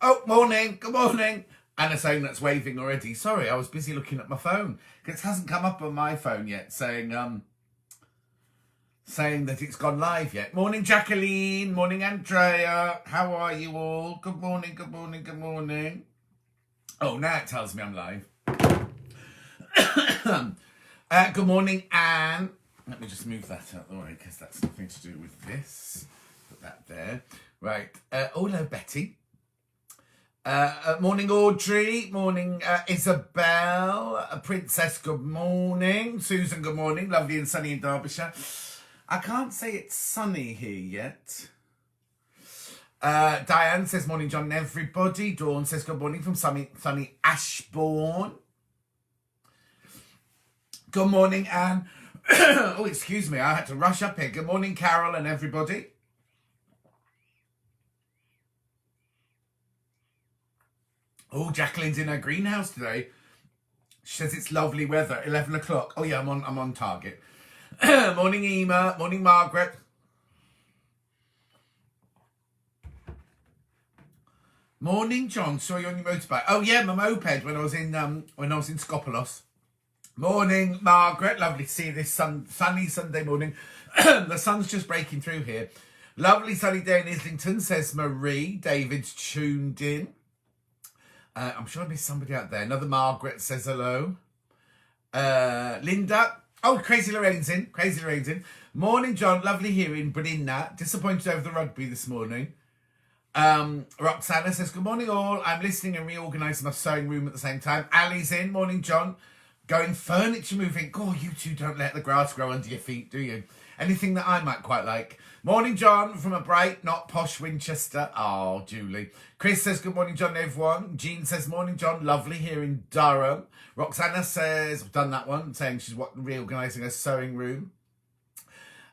Oh, morning, good morning. Anna saying that's waving already. Sorry, I was busy looking at my phone. It hasn't come up on my phone yet saying that it's gone live yet. Morning, Jacqueline. Morning, Andrea. How are you all? Good morning, good morning, good morning. Oh, now it tells me I'm live. Good morning, Anne. Let me just move that out of the way because that's nothing to do with this. Put that there. Right. Hello, Betty. Morning, Audrey. Morning, Isabel. Princess, good morning. Susan, good morning. Lovely and sunny in Derbyshire. I can't say it's sunny here yet. Diane says, morning, John and everybody. Dawn says, good morning from sunny Ashbourne. Good morning, Anne. Oh, excuse me. I had to rush up here. Good morning, Carol and everybody. Oh, Jacqueline's in her greenhouse today. She says it's lovely weather. 11 o'clock. Oh yeah, I'm on target. Morning, Ema. Morning, Margaret. Morning, John. Saw you on your motorbike. Oh yeah, my moped when I was in Skopelos. Morning, Margaret. Lovely to see you this sunny Sunday morning. The sun's just breaking through here. Lovely sunny day in Islington, says Marie. David's tuned in. I'm sure I missed somebody out there. Another Margaret says hello. Linda. Oh, Crazy Lorraine's in. Crazy Lorraine's in. Morning, John. Lovely hearing Brynna. Disappointed over the rugby this morning. Roxana says, good morning, all. I'm listening and reorganising my sewing room at the same time. Ali's in. Morning, John. Going furniture moving. God, you two don't let the grass grow under your feet, do you? Anything that I might quite like. Morning, John, from a bright, not posh Winchester. Oh, Julie. Chris says, good morning, John, everyone. Jean says, morning, John. Lovely here in Durham. Roxana says, I've done that one, saying she's reorganising her sewing room.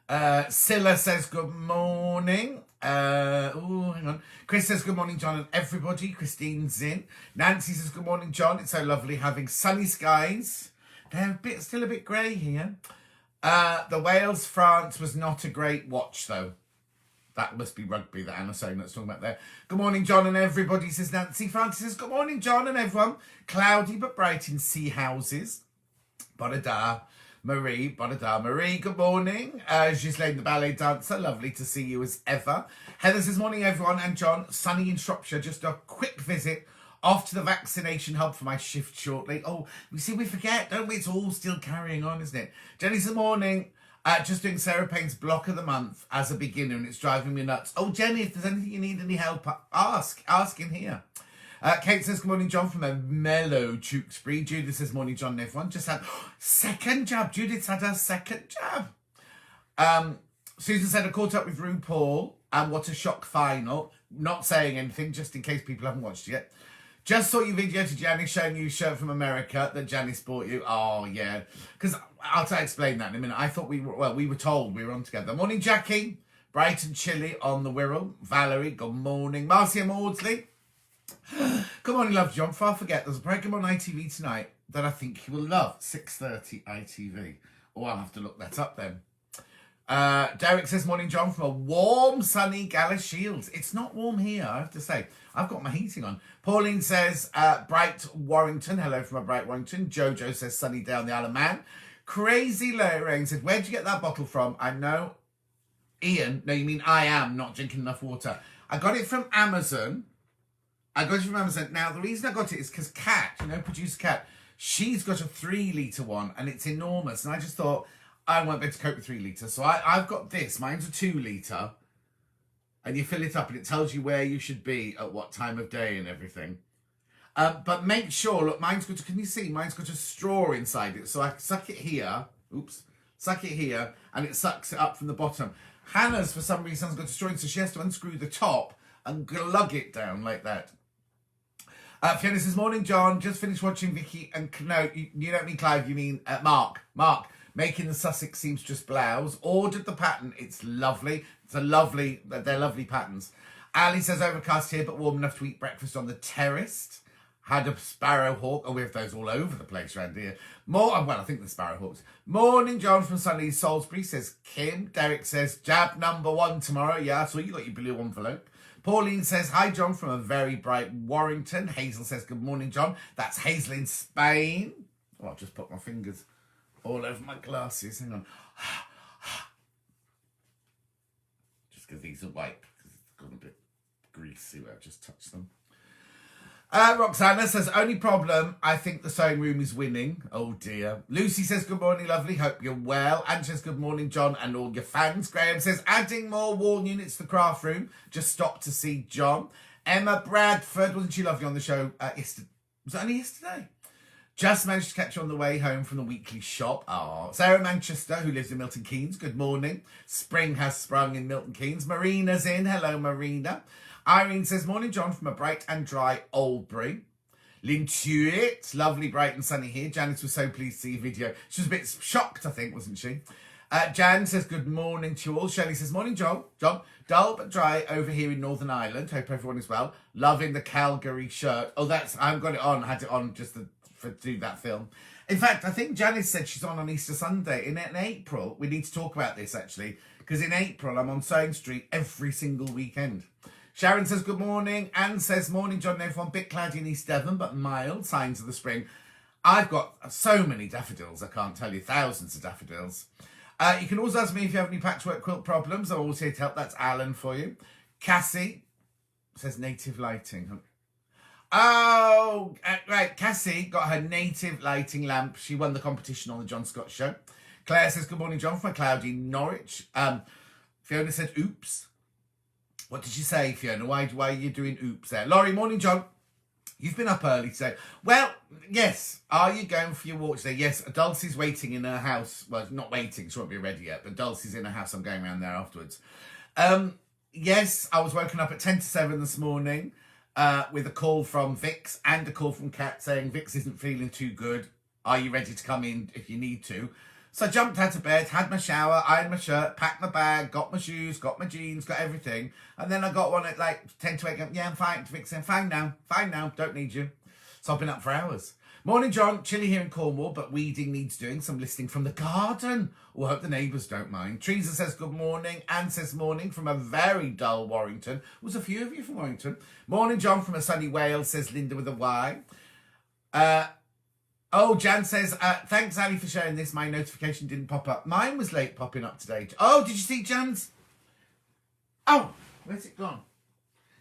Scylla says, good morning. Hang on. Chris says, good morning, John, and everybody. Christine's in. Nancy says, good morning, John. It's so lovely having sunny skies. They're still a bit grey here. The Wales-France was not a great watch, though. That must be rugby that Anna's saying that's talking about there. Good morning, John and everybody, says Nancy. Francis says, good morning, John and everyone. Cloudy but bright in sea houses. Bonada. Marie, Bonada. Marie, good morning. Ghislaine, the ballet dancer. Lovely to see you as ever. Heather says, morning, everyone. And John, sunny in Shropshire. Just a quick visit. Off to the vaccination hub for my shift shortly. Oh, we forget, don't we? It's all still carrying on, isn't it? Jenny says, morning. Just doing Sarah Payne's block of the month as a beginner, and it's driving me nuts. Oh, Jenny, if there's anything you need any help, ask in here. Kate says, good morning, John, from a mellow Tewkesbury. Judith says, morning, John and everyone. Just had second jab. Judith's had her second jab. Susan said, I caught up with RuPaul, and what a shock final. Not saying anything, just in case people haven't watched it yet. Just saw your video to Janice showing you a shirt from America that Janice bought you. Oh, yeah. Because I'll explain that in a minute. I thought we were told we were on together. Morning, Jackie. Bright and chilly on the Wirral. Valerie, good morning. Marcia Maudsley. Good morning, love, John. Before I forget, there's a programme on ITV tonight that I think you will love. 6:30 ITV. Oh, I'll have to look that up then. Derek says, morning, John, from a warm, sunny Galashiels. It's not warm here, I have to say. I've got my heating on. Pauline says, bright Warrington. Hello from a bright Warrington. Jojo says, sunny down the Isle of Man. Crazy Lorraine said, where'd you get that bottle from? I know. Ian, no, you mean I am not drinking enough water. I got it from Amazon. Now, the reason I got it is because Kat, producer Kat, she's got a 3-litre one, and it's enormous. And I just thought, I won't be able to cope with 3 litres. So I've got this. Mine's a 2-litre. And you fill it up and it tells you where you should be at what time of day and everything. But make sure, look, can you see? Mine's got a straw inside it. So I suck it here. Suck it here. And it sucks it up from the bottom. Hannah's, for some reason, has got a straw in, so she has to unscrew the top and glug it down like that. Fiona says, morning, John. Just finished watching Vicky and... No, you don't mean Clive, you mean Mark. Mark. Making the Sussex seamstress blouse. Ordered the pattern. It's lovely. They're lovely patterns. Ali says, overcast here, but warm enough to eat breakfast on the terrace. Had a sparrowhawk. Oh, we have those all over the place around here. I think the sparrowhawks. Morning, John from sunny Salisbury, says Kim. Derek says, jab number 1 tomorrow. Yeah, I saw you got your blue envelope. Pauline says, hi, John, from a very bright Warrington. Hazel says, good morning, John. That's Hazel in Spain. Oh, I've just put my fingers all over my glasses. Hang on. Just because these are white, because it's gone a bit greasy where I've just touched them. Roxana says, only problem, I think the sewing room is winning. Oh dear. Lucy says, good morning, lovely. Hope you're well. Anne says, good morning, John, and all your fans. Graham says, adding more wall units to the craft room. Just stopped to see John. Emma Bradford, wasn't she lovely on the show yesterday? Was it only yesterday? Just managed to catch her on the way home from the weekly shop. Oh, Sarah Manchester, who lives in Milton Keynes. Good morning. Spring has sprung in Milton Keynes. Marina's in. Hello, Marina. Irene says, morning, John, from a bright and dry Oldbury. Lintuit, lovely, bright and sunny here. Janice was so pleased to see a video. She was a bit shocked, I think, wasn't she? Jan says, good morning to you all. Shelley says, morning, John. Dull but dry over here in Northern Ireland. Hope everyone is well. Loving the Calgary shirt. Oh, I haven't got it on. Had it on just to do that film. In fact, I think Janice said she's on Easter Sunday. In April, we need to talk about this, actually, because in April, I'm on Sewing Street every single weekend. Sharon says, good morning. Anne says, morning, John and everyone. Bit cloudy in East Devon, but mild. Signs of the spring. I've got so many daffodils, I can't tell you. Thousands of daffodils. You can also ask me if you have any patchwork quilt problems. I'm always here to help. That's Alan for you. Cassie says, native lighting. Oh, right. Cassie got her native lighting lamp. She won the competition on the John Scott Show. Claire says, good morning, John, from a cloudy Norwich. Fiona said, oops. What did you say, Fiona? Why are you doing oops there? Laurie, morning, John. You've been up early today. Well, yes. Are you going for your walk today? Yes. Dulcie's waiting in her house. Well, not waiting. She won't be ready yet. But Dulcie's in her house. I'm going around there afterwards. Yes, I was woken up at 10 to 7 this morning with a call from Vix and a call from Kat saying Vix isn't feeling too good. Are you ready to come in if you need to? So I jumped out of bed, had my shower, ironed my shirt, packed my bag, got my shoes, got my jeans, got everything. And then I got one at like 10 to 8. Yeah, I'm fine. Vixen, fine now, don't need you. So I've been up for hours. Morning, John. Chilly here in Cornwall, but weeding needs doing. Some listening from the garden. Oh, I hope the neighbours don't mind. Teresa says good morning. Anne says morning from a very dull Warrington. Was a few of you from Warrington. Morning, John, from a sunny Wales, says Linda with a Y. Oh, Jan says, thanks, Ali, for sharing this. My notification didn't pop up. Mine was late popping up today. Oh, did you see Jan's? Oh, where's it gone?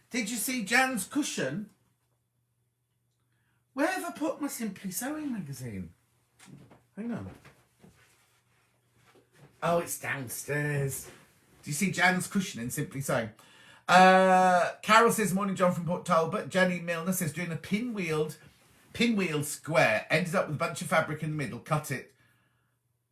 Did you see Jan's cushion? Where have I put my Simply Sewing magazine? Hang on. Oh, it's downstairs. Do you see Jan's cushion in Simply Sewing? Carol says, morning, John, from Port Talbot. Jenny Milner says, doing a pinwheel square, ended up with a bunch of fabric in the middle, cut it.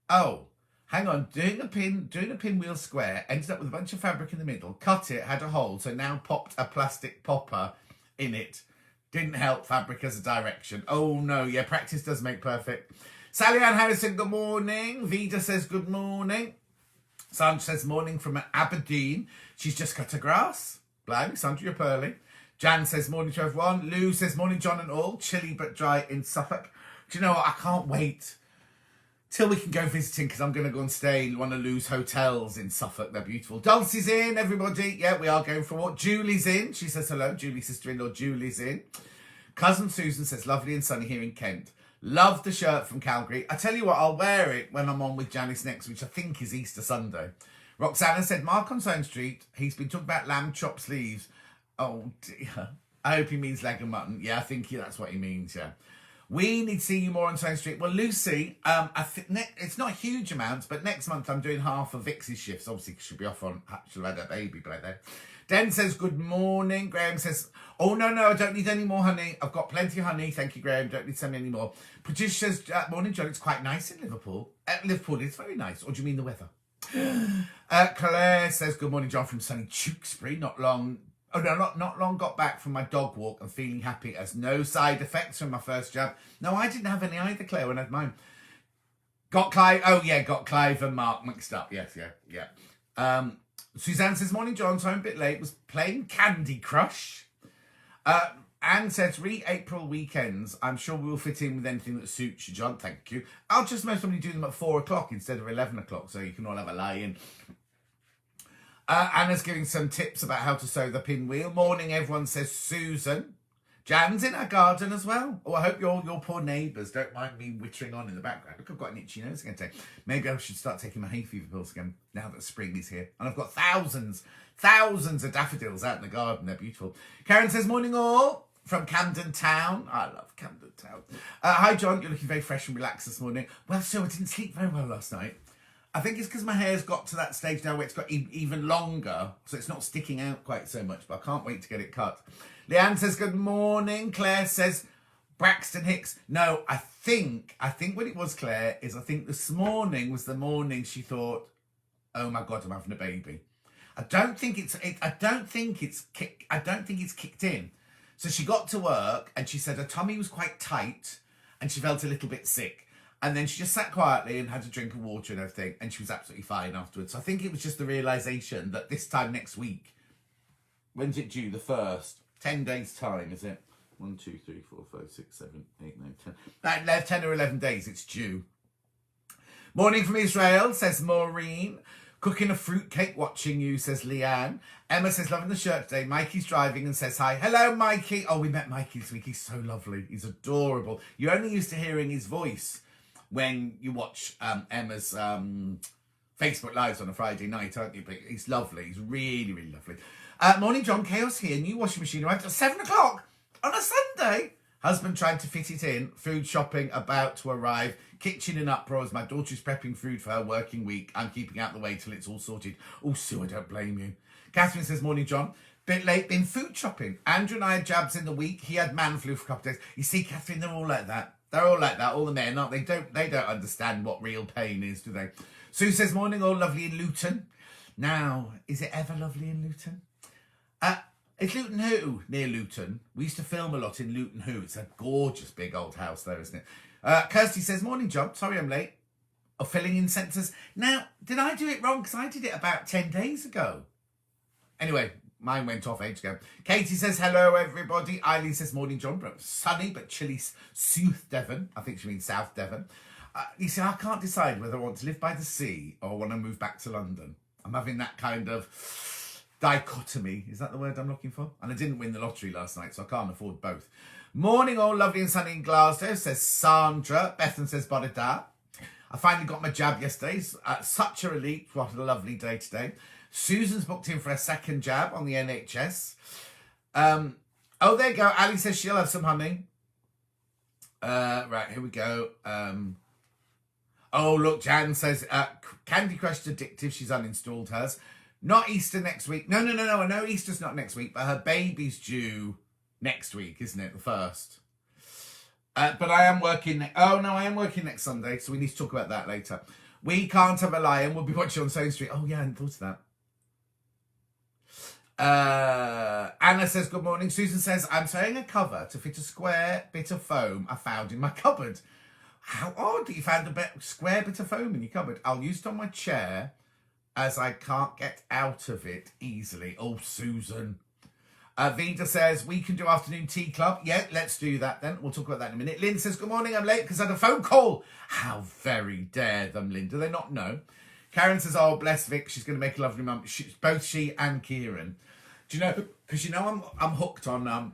Oh, hang on, doing a pinwheel square, ended up with a bunch of fabric in the middle, cut it, had a hole, so now popped a plastic popper in it. Didn't help fabric as a direction. Oh no, yeah, practice does make perfect. Sally Ann Harrison, good morning. Vida says good morning. Sandra says morning from Aberdeen. She's just cut her grass. Blimey, Sandra, you're pearly. Jan says morning to everyone. Lou says morning, John and all. Chilly but dry in Suffolk. Do you know what? I can't wait till we can go visiting because I'm going to go and stay in one of Lou's hotels in Suffolk. They're beautiful. Dulcie's in, everybody. Yeah, we are going for a walk. Julie's in. She says hello. Julie's sister-in-law. Julie's in. Cousin Susan says lovely and sunny here in Kent. Love the shirt from Calgary. I tell you what, I'll wear it when I'm on with Janice next, which I think is Easter Sunday. Roxana said, Mark on Sewing Street. He's been talking about lamb chop sleeves. Oh dear. I hope he means leg and mutton. Yeah, I think that's what he means, yeah. We need to see you more on Sewing Street. Well, Lucy, it's not huge amounts, but next month I'm doing half of Vix's shifts. Obviously, she'll be off on, she'll have had a baby by then. Den says, good morning. Graham says, oh, no, I don't need any more honey. I've got plenty of honey. Thank you, Graham. Don't need to send me any more. Patricia says, morning, John. It's quite nice in Liverpool. Liverpool is very nice. Or do you mean the weather? Claire says, good morning, John, from sunny Tewkesbury. Not long got back from my dog walk and feeling happy as no side effects from my first jab. No, I didn't have any either, Claire, when I had mine. Got Clive and Mark mixed up. Yes, yeah. Suzanne says, morning, John. So I'm a bit late. Was playing Candy Crush. Anne says, April weekends. I'm sure we will fit in with anything that suits you, John. Thank you. I'll just most probably do them at 4 o'clock instead of 11 o'clock so you can all have a lie-in. Anna's giving some tips about how to sew the pinwheel. Morning, everyone, says Susan. Jan's in our garden as well. Oh, I hope your poor neighbours don't mind me wittering on in the background. Look, I've got an itchy nose again today. Maybe I should start taking my hay fever pills again now that spring is here. And I've got thousands of daffodils out in the garden. They're beautiful. Karen says, morning all from Camden Town. I love Camden Town. Hi, John. You're looking very fresh and relaxed this morning. Well, so I didn't sleep very well last night. I think it's because my hair's got to that stage now where it's got even longer, so it's not sticking out quite so much, but I can't wait to get it cut. Leanne says, good morning. Claire says, Braxton Hicks. No, I think what it was, Claire, is I think this morning was the morning she thought, oh my God, I'm having a baby. I don't think it's kicked in. So she got to work and she said her tummy was quite tight and she felt a little bit sick. And then she just sat quietly and had a drink of water and everything, and she was absolutely fine afterwards. So I think it was just the realisation that this time next week, when's it due? The 1st. 10 days' time, is it? 1, 2, 3, 4, 5, 6, 7, 8, 9, 10. Like 10 or 11 days, it's due. Morning from Israel, says Maureen. Cooking a fruitcake, watching you, says Leanne. Emma says, loving the shirt today. Mikey's driving and says hi. Hello, Mikey. Oh, we met Mikey this week. He's so lovely. He's adorable. You're only used to hearing his voice when you watch Emma's Facebook Lives on a Friday night, aren't you? But he's lovely. He's really, really lovely. Morning, John. Chaos here. New washing machine arrived at 7 o'clock on a Sunday. Husband trying to fit it in. Food shopping about to arrive. Kitchen in uproar as my daughter's prepping food for her working week. I'm keeping out the way till it's all sorted. Oh, Sue, I don't blame you. Catherine says, morning, John. Bit late, been food shopping. Andrew and I had jabs in the week. He had man flu for a couple of days. You see, Catherine, they're all like that. They're all like that, all the men, aren't they? They don't understand what real pain is, do they? Sue says, morning, all lovely in Luton. Now, is it ever lovely in Luton? It's Luton Hoo, near Luton. We used to film a lot in Luton Hoo. It's a gorgeous big old house there, isn't it? Kirsty says, morning, John. Sorry I'm late. Of filling in sensors. Now, did I do it wrong? Because I did it about 10 days ago. Anyway, mine went off ages ago. Katie says, hello, everybody. Eileen says, morning, John. Sunny but chilly South Devon. I think she means South Devon. You see, I can't decide whether I want to live by the sea or want to move back to London. I'm having that kind of dichotomy. Is that the word I'm looking for? And I didn't win the lottery last night, so I can't afford both. Morning, all lovely and sunny in Glasgow, says Sandra. Bethan says, Bodada. I finally got my jab yesterday. Such a relief. What a lovely day today. Susan's booked in for a second jab on the NHS. Oh, there you go. Ali says she'll have some honey. Right, here we go. Oh, look, Jan says Candy Crush is addictive. She's uninstalled hers. Not Easter next week. No. I know Easter's not next week, but her baby's due next week, isn't it? The 1st. But I am working. Oh, no, I am working next Sunday, so we need to talk about that later. We Can't Have a Lion. We'll be watching on Stone Street. Oh, yeah, I hadn't thought of that. Anna says, good morning. Susan says, I'm sewing a cover to fit a square bit of foam I found in my cupboard. How odd that you found a square bit of foam in your cupboard. I'll use it on my chair as I can't get out of it easily. Oh, Susan. Vida says, we can do afternoon tea club. Yeah, let's do that then. We'll talk about that in a minute. Lynn says, good morning, I'm late because I had a phone call. How very dare them, Lynn. Do they not know? Karen says, oh, bless Vic. She's going to make a lovely mum. Both she and Kieran. Do you know, because you know I'm hooked on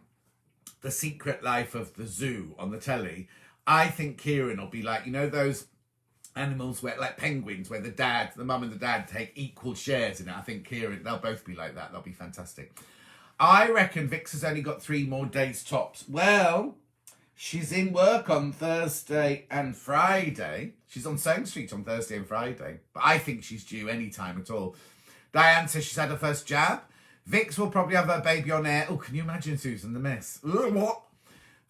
The Secret Life of the Zoo on the telly. I think Kieran will be like, you know, those animals where, like penguins, where the mum and the dad take equal shares in it. I think Kieran, they'll both be like that. They'll be fantastic. I reckon Vix has only got 3 more days tops. Well, she's in work on Thursday and Friday. She's on Sewing Street on Thursday and Friday. But I think she's due any time at all. Diane says she's had her first jab. Vix will probably have her baby on air. Oh, can you imagine, Susan, the mess? What?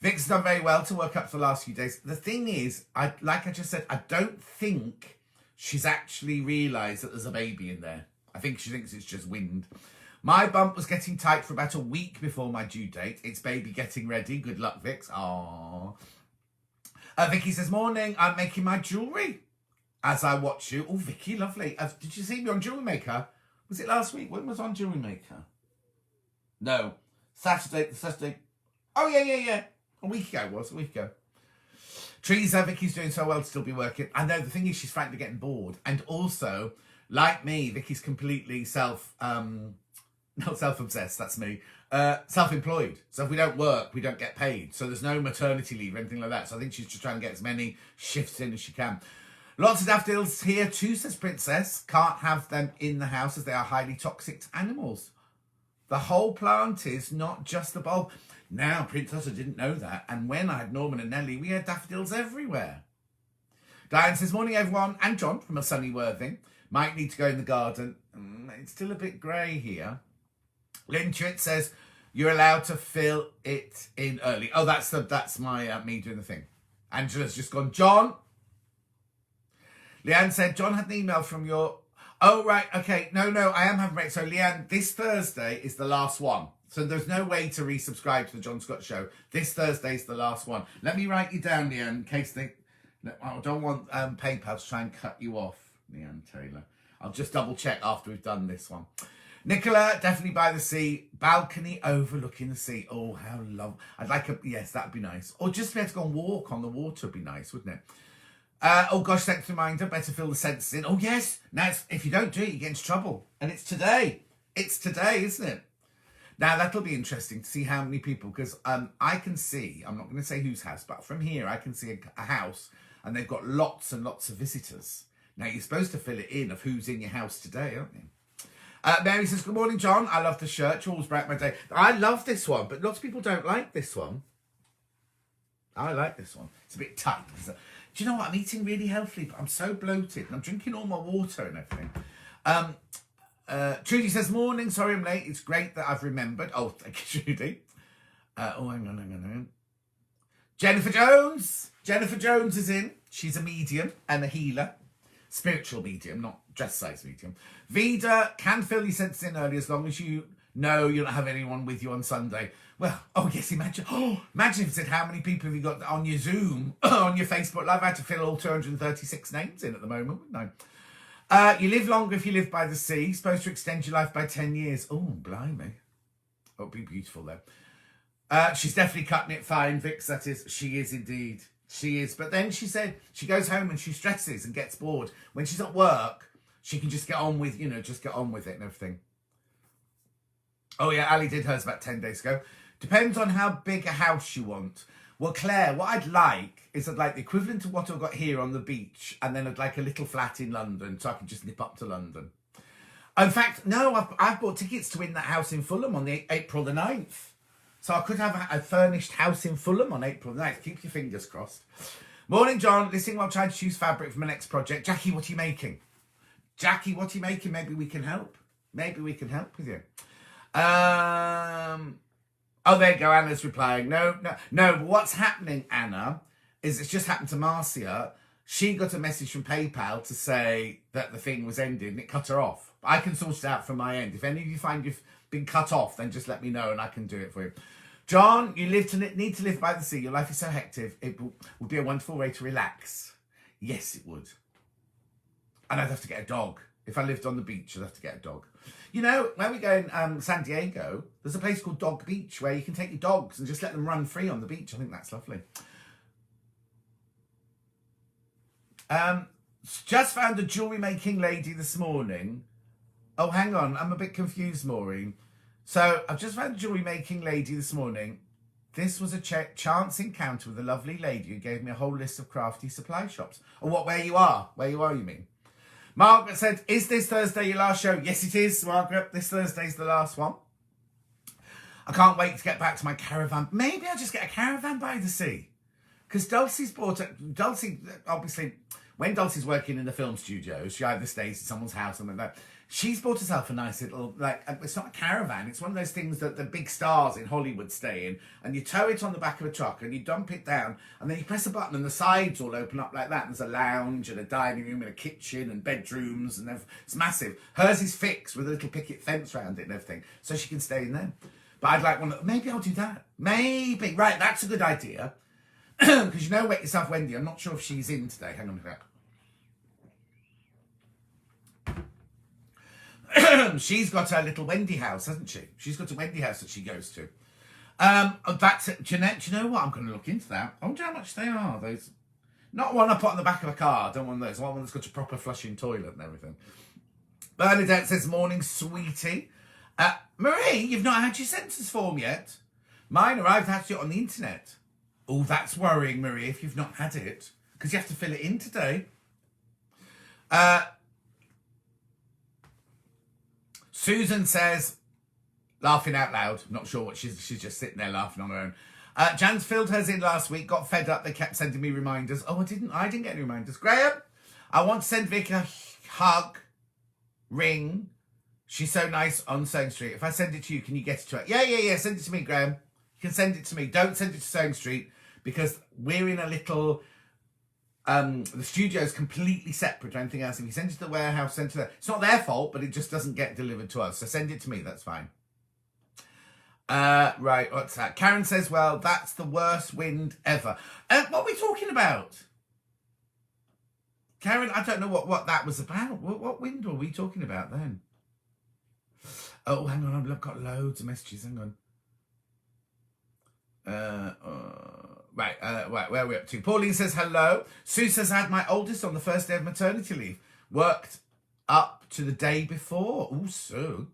Vic's done very well to work up for the last few days. The thing is, like I just said, I don't think she's actually realised that there's a baby in there. I think she thinks it's just wind. My bump was getting tight for about a week before my due date. It's baby getting ready. Good luck, Vix. Aww. Vicky says, morning, I'm making my jewellery as I watch you. Oh, Vicky, lovely. Did you see me on Jewellery Maker? Was it last week? When was on Jewellery Maker? No. Saturday. Oh, yeah. A week ago it was, a week ago. Teresa, Vicky's doing so well to still be working. I know, the thing is she's frankly getting bored. And also, Like me, Vicky's completely not self-obsessed, that's me, self-employed. So if we don't work, we don't get paid. So there's no maternity leave or anything like that. So I think she's just trying to get as many shifts in as she can. Lots of daffodils here too, says Princess. Can't have them in the house as they are highly toxic to animals. The whole plant is, not just the bulb. Now, Princess, I didn't know that. And when I had Norman and Nellie, we had daffodils everywhere. Diane says, morning everyone. And John from a sunny Worthing. Might need to go in the garden. It's still a bit grey here. Lynn Chit says, you're allowed to fill it in early. Oh, that's my me doing the thing. Angela's just gone, John. Leanne said, John had an email from your... Oh, right, okay. No, I am having break. So, Leanne, this Thursday is the last one. So there's no way to resubscribe to the John Scott Show. This Thursday is the last one. Let me write you down, Leanne, in case they... I don't want PayPal to try and cut you off, Leanne Taylor. I'll just double check after we've done this one. Nicola, definitely by the sea. Balcony overlooking the sea. Oh, how lovely. I'd like a... Yes, that'd be nice. Or just be able to go and walk on the water would be nice, wouldn't it? Oh gosh, thanks for reminder. Better fill the sentences in. Oh yes. Now, if you don't do it, you get into trouble. And it's today. It's today, isn't it? Now, that'll be interesting to see how many people, because I can see, I'm not going to say whose house, but from here I can see a house and they've got lots and lots of visitors. Now, you're supposed to fill it in of who's in your house today, aren't you? Mary says, good morning, John. I love the shirt. You always brighten my day. I love this one, but lots of people don't like this one. I like this one. It's a bit tight. Do you know what? I'm eating really healthily, but I'm so bloated and I'm drinking all my water and everything. Trudy says, morning. Sorry I'm late. It's great that I've remembered. Oh, thank you, Trudy. Hang on. Jennifer Jones. Jennifer Jones is in. She's a medium and a healer. Spiritual medium, not dress size medium. Vida can fill your senses in early as long as you know you don't have anyone with you on Sunday. Well, oh yes, imagine if it said how many people have you got on your Zoom, on your Facebook Live. I had to fill all 236 names in at the moment, wouldn't I? You live longer if you live by the sea. Supposed to extend your life by 10 years. Oh, blimey. Oh, it'd be beautiful though. She's definitely cutting it fine, Vix, that is. She is indeed. She is. But then she said she goes home and she stresses and gets bored. When she's at work, she can just get on with, just get on with it and everything. Oh yeah, Ali did hers about 10 days ago. Depends on how big a house you want. Well, Claire, what I'd like is I'd like the equivalent of what I've got here on the beach, and then I'd like a little flat in London so I can just nip up to London. In fact, no, I've bought tickets to win that house in Fulham on the April the 9th. So I could have a furnished house in Fulham on April the 9th. Keep your fingers crossed. Morning, John. Listening while trying to choose fabric for my next project. Jackie, what are you making? Jackie, what are you making? Maybe we can help. Maybe we can help with you. Oh, there you go. Anna's replying. No. But what's happening, Anna, is it's just happened to Marcia. She got a message from PayPal to say that the thing was ended and it cut her off. I can sort it out from my end. If any of you find you've been cut off, then just let me know and I can do it for you. John, you need to live by the sea. Your life is so hectic. It would be a wonderful way to relax. Yes, it would. And I'd have to get a dog. If I lived on the beach, I'd have to get a dog. When we go in San Diego, there's a place called Dog Beach where you can take your dogs and just let them run free on the beach. I think that's lovely. Just found a jewellery making lady this morning. Oh, hang on. I'm a bit confused, Maureen. So I've just found a jewellery making lady this morning. This was a chance encounter with a lovely lady who gave me a whole list of crafty supply shops. Oh, where you are? Where you are, you mean? Margaret said, is this Thursday your last show? Yes, it is, Margaret. This Thursday's the last one. I can't wait to get back to my caravan. Maybe I'll just get a caravan by the sea. Because Dulcie's obviously, when Dulcie's working in the film studio, she either stays at someone's house or something like that. She's bought herself a nice little, it's not a caravan. It's one of those things that the big stars in Hollywood stay in. And you tow it on the back of a truck and you dump it down. And then you press a button and the sides all open up like that. And there's a lounge and a dining room and a kitchen and bedrooms. And it's massive. Hers is fixed with a little picket fence around it and everything. So she can stay in there. But I'd like one. Maybe I'll do that. Maybe. Right, that's a good idea. Because Wet Yourself Wendy. I'm not sure if she's in today. Hang on a minute. She's got her little Wendy house, hasn't she? She's got a Wendy house that she goes to. That's it. Jeanette, do you know what? I'm going to look into that. I wonder how much they are. Those, not one I put on the back of a car. I don't want those. I want one that's got a proper flushing toilet and everything. Bernadette says, morning, sweetie. Marie, you've not had your census form yet. Mine arrived actually on the internet. Oh, that's worrying, Marie, if you've not had it, because you have to fill it in today. Susan says, laughing out loud. Not sure what she's just sitting there laughing on her own. Jan's filled hers in last week, got fed up. They kept sending me reminders. Oh, I didn't get any reminders. Graham, I want to send Vic a hug, ring. She's so nice on Sewing Street. If I send it to you, can you get it to her? Yeah. Send it to me, Graham. You can send it to me. Don't send it to Sewing Street because we're in a little... the studio is completely separate to anything else. If you send it to the warehouse, send it to them. It's not their fault, but it just doesn't get delivered to us. So send it to me. That's fine. Right, what's that? Karen says, well, that's the worst wind ever. What are we talking about? Karen, I don't know what that was about. What wind were we talking about then? Oh, hang on. I've got loads of messages. Hang on. Right, where are we up to? Pauline says, hello. Sue says, I had my oldest on the first day of maternity leave. Worked up to the day before. Oh, Sue.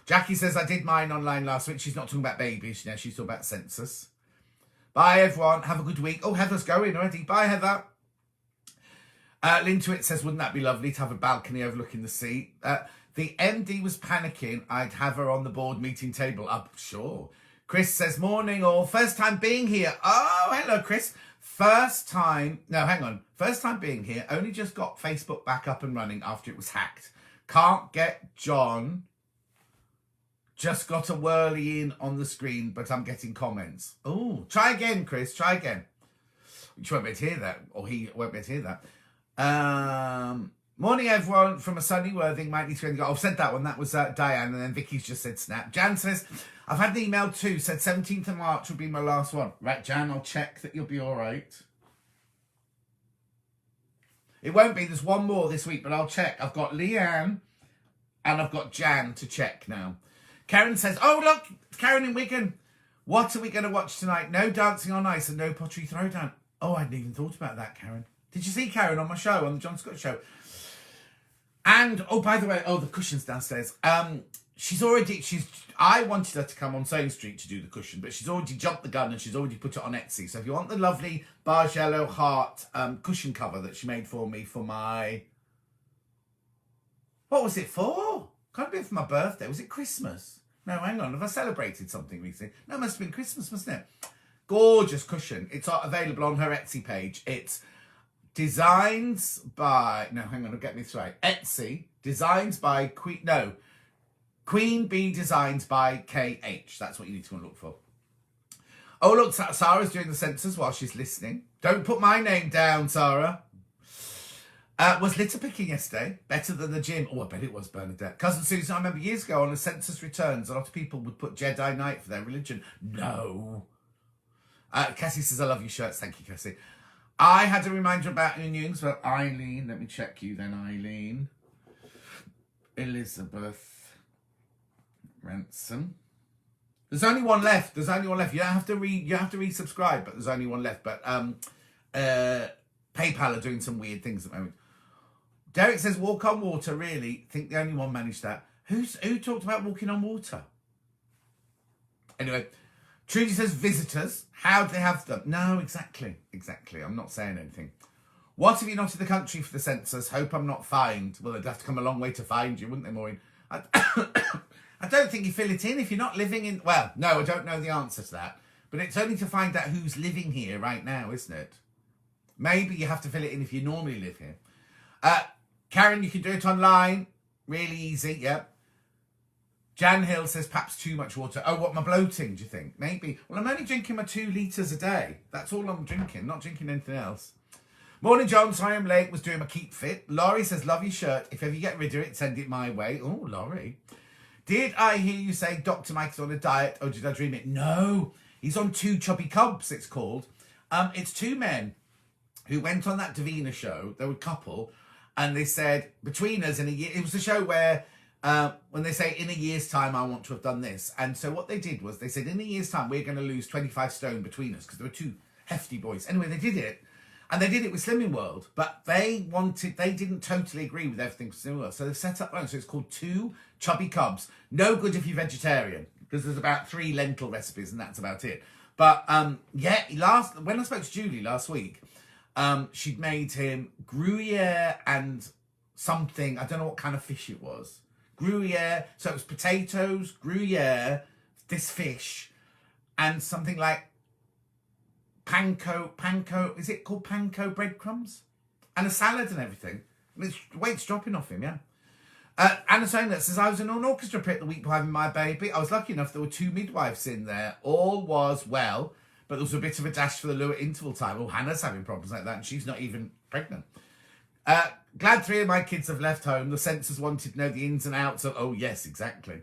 Jackie says, I did mine online last week. She's not talking about babies. Now she's talking about census. Bye, everyone. Have a good week. Oh, Heather's going already. Bye, Heather. Lynn Twit says, wouldn't that be lovely to have a balcony overlooking the sea? The MD was panicking. I'd have her on the board meeting table. Sure. Chris says, morning all. First time being here. Oh, hello, Chris. First time being here. Only just got Facebook back up and running after it was hacked. Can't get John. Just got a whirly in on the screen, but I'm getting comments. Oh, try again, Chris. Try again. You won't be able to hear that, or he won't be able to hear that. Morning, everyone, from a sunny Worthing. Might need to go. I've said that one. That was Diane, and then Vicky's just said snap. Jan says, I've had an email too. Said 17th of March will be my last one. Right, Jan, I'll check that you'll be all right. It won't be. There's one more this week, but I'll check. I've got Leanne and I've got Jan to check now. Karen says, oh, look, Karen in Wigan. What are we going to watch tonight? No Dancing on Ice and no Pottery Throwdown. Oh, I hadn't even thought about that, Karen. Did you see Karen on my show, on the John Scott show? And, oh, by the way, the cushion's downstairs. I wanted her to come on Sewing Street to do the cushion, but she's already jumped the gun and she's already put it on Etsy. So if you want the lovely Barge Yellow Heart cushion cover that she made for me for my... What was it for? Can't be for my birthday. Was it Christmas? No, hang on. Have I celebrated something recently? No, it must have been Christmas, mustn't it? Gorgeous cushion. It's available on her Etsy page. It's designs by... No, hang on. I'll get this right. Etsy. Designs by Queen Bee Designs by KH. That's what you need to go and look for. Oh, look. Sarah's doing the census while she's listening. Don't put my name down, Sarah. Was litter picking yesterday better than the gym? Oh, I bet it was, Bernadette. Cousin Susan, I remember years ago on the census returns, a lot of people would put Jedi Knight for their religion. No. Cassie says, I love your shirts. Thank you, Cassie. I had a reminder about your news, but Eileen, let me check you then, Eileen. Elizabeth Ransom. There's only one left. You don't have to resubscribe, but there's only one left. But PayPal are doing some weird things at the moment. Derek says, walk on water, really? Think the only one managed that. Who talked about walking on water? Anyway, Trudy says, visitors. How do they have them? No, exactly. I'm not saying anything. What if you're not in the country for the census? Hope I'm not fined. Well, they'd have to come a long way to find you, wouldn't they, Maureen? I don't think you fill it in if you're not living in... Well, no, I don't know the answer to that. But it's only to find out who's living here right now, isn't it? Maybe you have to fill it in if you normally live here. Karen, you can do it online. Really easy, yep. Jan Hill says, perhaps too much water. Oh, what, my bloating, do you think? Maybe. Well, I'm only drinking my 2 litres a day. That's all I'm drinking, not drinking anything else. Morning, John. Sorry I'm late. Was doing my keep fit. Laurie says, love your shirt. If ever you get rid of it, send it my way. Oh, Laurie. Did I hear you say Dr. Mike is on a diet, or did I dream it? No. He's on 2 chubby cubs, it's called. It's 2 men who went on that Davina show. They were a couple. And they said, between us in a year... It was a show where... when they say, in a year's time, I want to have done this. And so what they did was, they said, in a year's time, we're going to lose 25 stone between us, because there were 2 hefty boys. Anyway, they did it. And they did it with Slimming World, but they didn't totally agree with everything for Slimming World. So they set up one, so it's called Two Chubby Cubs. No good if you're vegetarian, because there's about 3 lentil recipes and that's about it. But yeah, when I spoke to Julie last week, she'd made him Gruyere and something, I don't know what kind of fish it was. Gruyere, so it was potatoes, Gruyere, this fish, and something like panko, is it called panko breadcrumbs? And a salad and everything. Weight's dropping off him, yeah. Anna saying that says, I was in an orchestra pit the week before having my baby. I was lucky enough there were 2 midwives in there. All was well, but there was a bit of a dash for the lower interval time. Oh, Hannah's having problems like that, and she's not even pregnant. Glad 3 of my kids have left home. The censors wanted to know the ins and outs of... Oh, yes, exactly.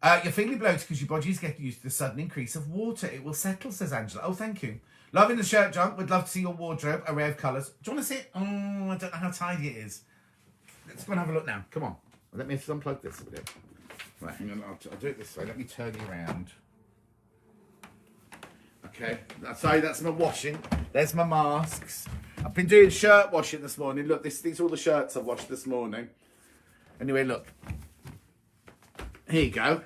You're feeling bloated because your body's getting used to the sudden increase of water. It will settle, says Angela. Oh, thank you. Loving the shirt junk. Would love to see your wardrobe. Array of colours. Do you want to see it? Oh, I don't know how tidy it is. Let's go and have a look now. Come on. Let me unplug this a bit. Right, hang on. I'll do it this way. Let me turn you around. Okay. Sorry, that's my washing. There's my masks. I've been doing shirt washing this morning. Look, these are all the shirts I've washed this morning. Anyway, look. Here you go.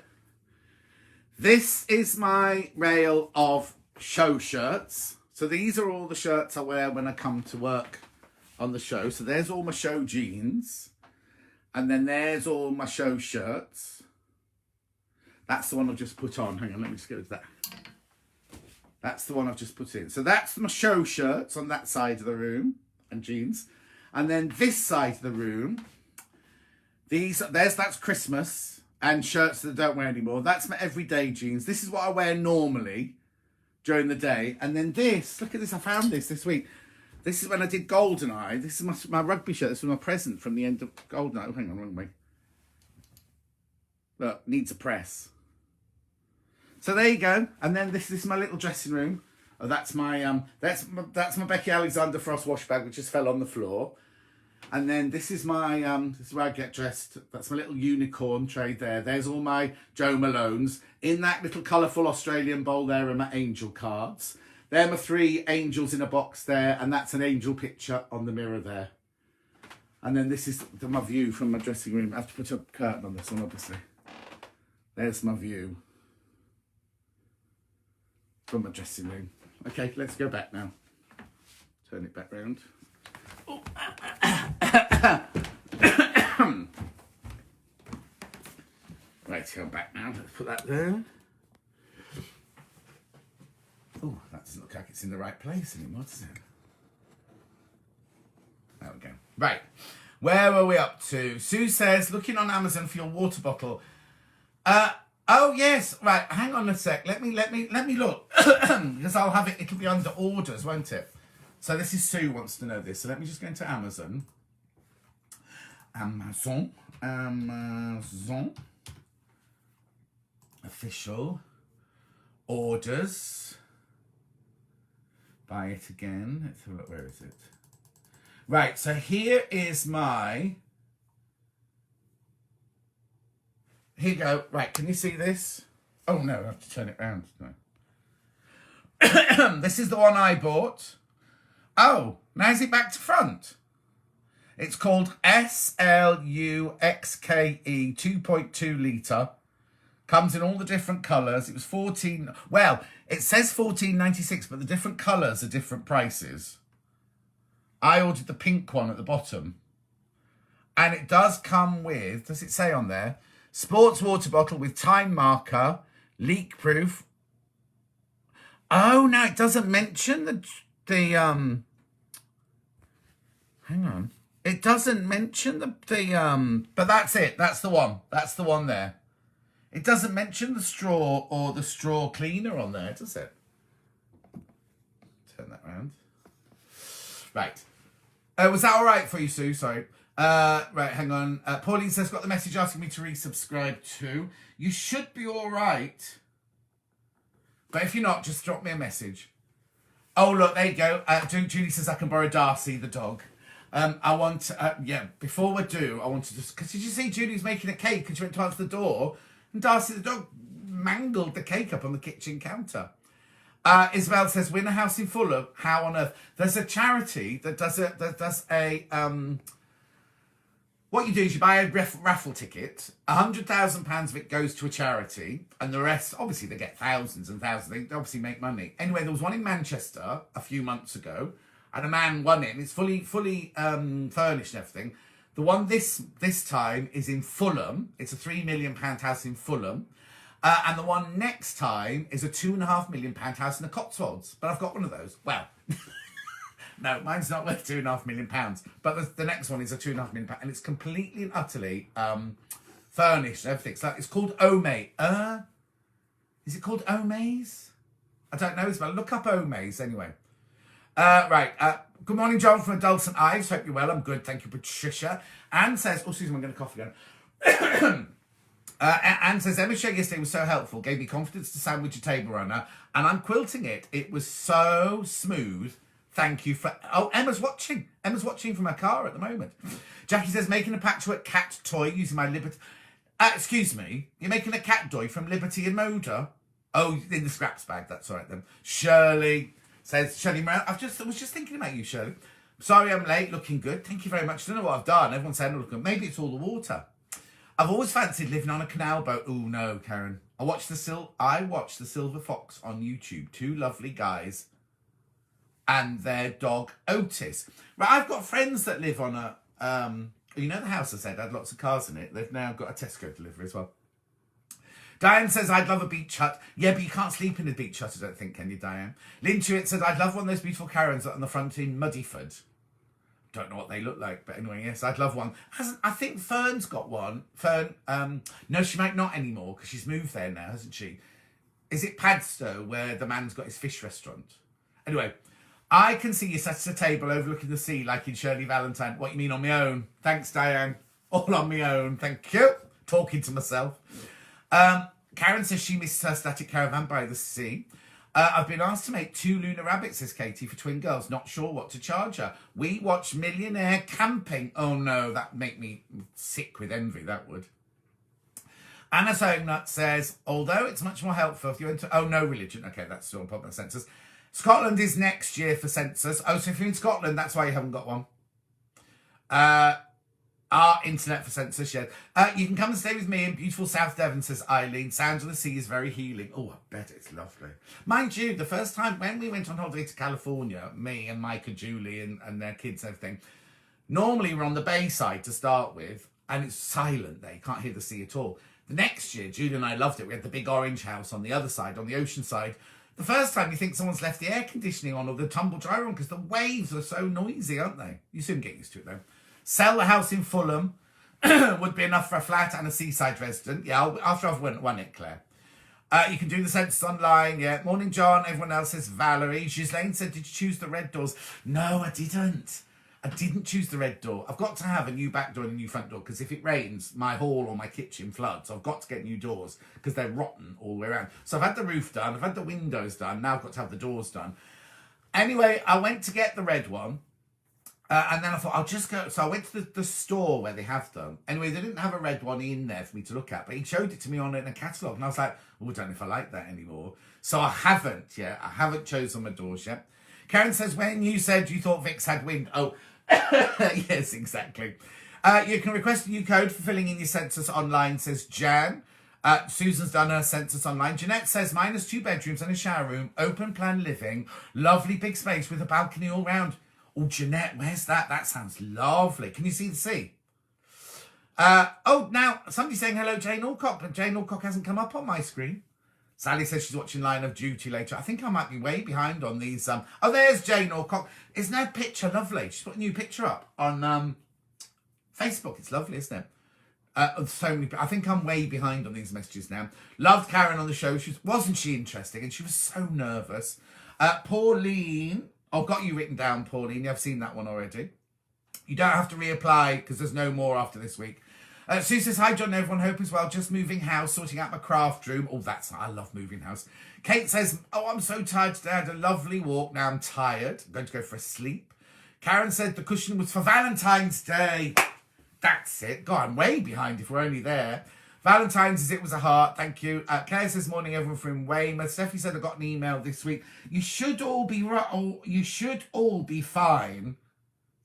This is my rail of show shirts. So these are all the shirts I wear when I come to work on the show. So there's all my show jeans. And then there's all my show shirts. That's the one I've just put on. Hang on, let me just go to that. That's the one I've just put in. So that's my show shirts on that side of the room and jeans. And then this side of the room, that's Christmas and shirts that I don't wear anymore. That's my everyday jeans. This is what I wear normally during the day. And then this, look at this, I found this week. This is when I did Goldeneye. This is my rugby shirt. This was my present from the end of Goldeneye. Oh, hang on, wrong way. Look, needs a press. So there you go. And then this is my little dressing room. Oh, that's my Becky Alexander Frost wash bag, which just fell on the floor. And then this is my this is where I get dressed. That's my little unicorn tray there. There's all my Joe Malones. In that little colourful Australian bowl there are my angel cards. There are my 3 angels in a box there, and that's an angel picture on the mirror there. And then this is my view from my dressing room. I have to put a curtain on this one, obviously. There's my view from my dressing room. Okay, let's go back now. Turn it back round. Oh. Right, go back now. Let's put that there. Oh, that doesn't look like it's in the right place anymore, does it? There we go. Right. Where were we up to? Sue says, looking on Amazon for your water bottle. Oh yes, right. Hang on a sec. Let me look because I'll have it. It'll be under orders, won't it? So this is Sue wants to know this. So let me just go into Amazon. Amazon. Official orders. Buy it again. Let's have a look. Where is it? Right. So here is my. Here you go. Right, can you see this? Oh, no, I have to turn it around. No. This is the one I bought. Oh, now is it back to front? It's called SLUXKE 2.2 litre. Comes in all the different colours. It was 14... Well, it says 14.96, but the different colours are different prices. I ordered the pink one at the bottom. And it does come with... Does it say on there? Sports water bottle with time marker, leak proof. Oh, no, it doesn't mention the hang on. It doesn't mention but that's it. That's the one. That's the one there. It doesn't mention the straw or the straw cleaner on there, does it? Turn that around. Right. Was that all right for you, Sue? Sorry. Right, hang on. Pauline says, got the message asking me to resubscribe too. You should be all right. But if you're not, just drop me a message. Oh, look, there you go. Julie says I can borrow Darcy, the dog. I want, before we do, I want to just, because did you see Julie's making a cake and she went to answer the door and Darcy, the dog, mangled the cake up on the kitchen counter. Isabel says, win a house in Fulham. How on earth? There's a charity that does a what you do is you buy a raffle ticket. £100,000 of it goes to a charity, and the rest, obviously, they get thousands and thousands. They obviously make money. Anyway, there was one in Manchester a few months ago, and a man won it. And it's fully furnished and everything. The one this time is in Fulham. It's a £3 million house in Fulham. And the one next time is a £2.5 million house in the Cotswolds. But I've got one of those. Well, no, mine's not worth £2.5 million. But the next one is a £2.5 million, and it's completely and utterly furnished and everything. It's called Ome. Is it called Omaze? I don't know. But look up Omaze anyway. Right. Good morning, John from Adults and Ives. Hope you're well. I'm good. Thank you, Patricia. Anne says, oh, excuse me, I'm going to cough again. Anne says, Emma's show yesterday was so helpful, gave me confidence to sandwich a table runner, and I'm quilting it. It was so smooth. Thank you for... Oh, Emma's watching. Emma's watching from her car at the moment. Jackie says, making a patchwork cat toy using my Liberty... excuse me, you're making a cat toy from Liberty and Moda? Oh, in the scraps bag. That's all right then. Shirley says, Shirley Brown, I was just thinking about you, Shirley. Sorry I'm late, looking good. Thank you very much. I don't know what I've done. Everyone's saying, look, maybe it's all the water. I've always fancied living on a canal boat. Oh no, Karen. I watched the Silver Fox on YouTube. Two lovely guys and their dog Otis. Right, I've got friends that live on a you know the house I said had lots of cars in it. They've now got a Tesco delivery as well. Diane says, I'd love a beach hut. Yeah, but you can't sleep in a beach hut, I don't think, can you, Diane? Lynn Chewett said, I'd love one of those beautiful Karens on the front in Muddyford. Don't know what they look like, but anyway, yes, I'd love one. I think Fern's got one. Fern, no, she might not anymore because she's moved there now, hasn't she? Is it Padstow where the man's got his fish restaurant? Anyway, I can see you sat at a table overlooking the sea like in Shirley Valentine. What you mean on my own? Thanks, Diane. All on my own. Thank you. Talking to myself. Karen says she missed her static caravan by the sea. I've been asked to make 2 lunar rabbits, says Katie, for twin girls. Not sure what to charge her. We watch Millionaire Camping. Oh no, that'd make me sick with envy, that would. Anna Sognut says, although it's much more helpful if you enter... Oh, no religion. Okay, that's still on public census. Scotland is next year for census. Oh, so if you're in Scotland, that's why you haven't got one. Our internet for census, yeah. You can come and stay with me in beautiful South Devon, says Eileen. Sounds of the sea is very healing. Oh, I bet it's lovely. Mind you, the first time when we went on holiday to California, me and Mike and Julie and their kids and everything, normally we're on the bayside to start with, and it's silent there. You can't hear the sea at all. The next year, Julie and I loved it. We had the big orange house on the other side, on the ocean side. The first time you think someone's left the air conditioning on or the tumble dryer on because the waves are so noisy, aren't they? You soon get used to it, though. Sell the house in Fulham would be enough for a flat and a seaside resident. Yeah, after I've won it, Claire. You can do the census online. Yeah. Morning, John. Everyone else says Valerie. Ghislaine said, did you choose the red doors? No, I didn't. I didn't choose the red door. I've got to have a new back door and a new front door because if it rains, my hall or my kitchen floods. So I've got to get new doors because they're rotten all the way around. So I've had the roof done. I've had the windows done. Now I've got to have the doors done. Anyway, I went to get the red one. And then I thought, I'll just go. So I went to the store where they have them. Anyway, they didn't have a red one in there for me to look at, but he showed it to me on in a catalogue. And I was like, oh, I don't know if I like that anymore. So I haven't yet. I haven't chosen my doors yet. Karen says, when you said you thought Vix had wind. Oh, yes, exactly. You can request a new code for filling in your census online, says Jan. Susan's done her census online. Jeanette says, mine has 2 bedrooms and a shower room, open plan living, lovely big space with a balcony all round. Oh, Jeanette, where's that? That sounds lovely. Can you see the sea? Oh, now, somebody's saying hello, Jane Alcock, but Jane Alcock hasn't come up on my screen. Sally says she's watching Line of Duty later. I think I might be way behind on these. Oh, there's Jane Alcock. Isn't her picture lovely? She's put a new picture up on Facebook. It's lovely, isn't it? So many. I think I'm way behind on these messages now. Loved Karen on the show. Wasn't she interesting? And she was so nervous. Pauline... I've got you written down, Pauline. I've seen that one already. You don't have to reapply because there's no more after this week. Sue says, hi, John, everyone. Hope as well. Just moving house, sorting out my craft room. Oh, I love moving house. Kate says, oh, I'm so tired today. I had a lovely walk. Now I'm tired. I'm going to go for a sleep. Karen said the cushion was for Valentine's Day. That's it. God, I'm way behind if we're only there. Valentine's as it was a heart. Thank you. Claire says, morning everyone from Weymouth. Steffi said I got an email this week. You should all be right. You should all be fine.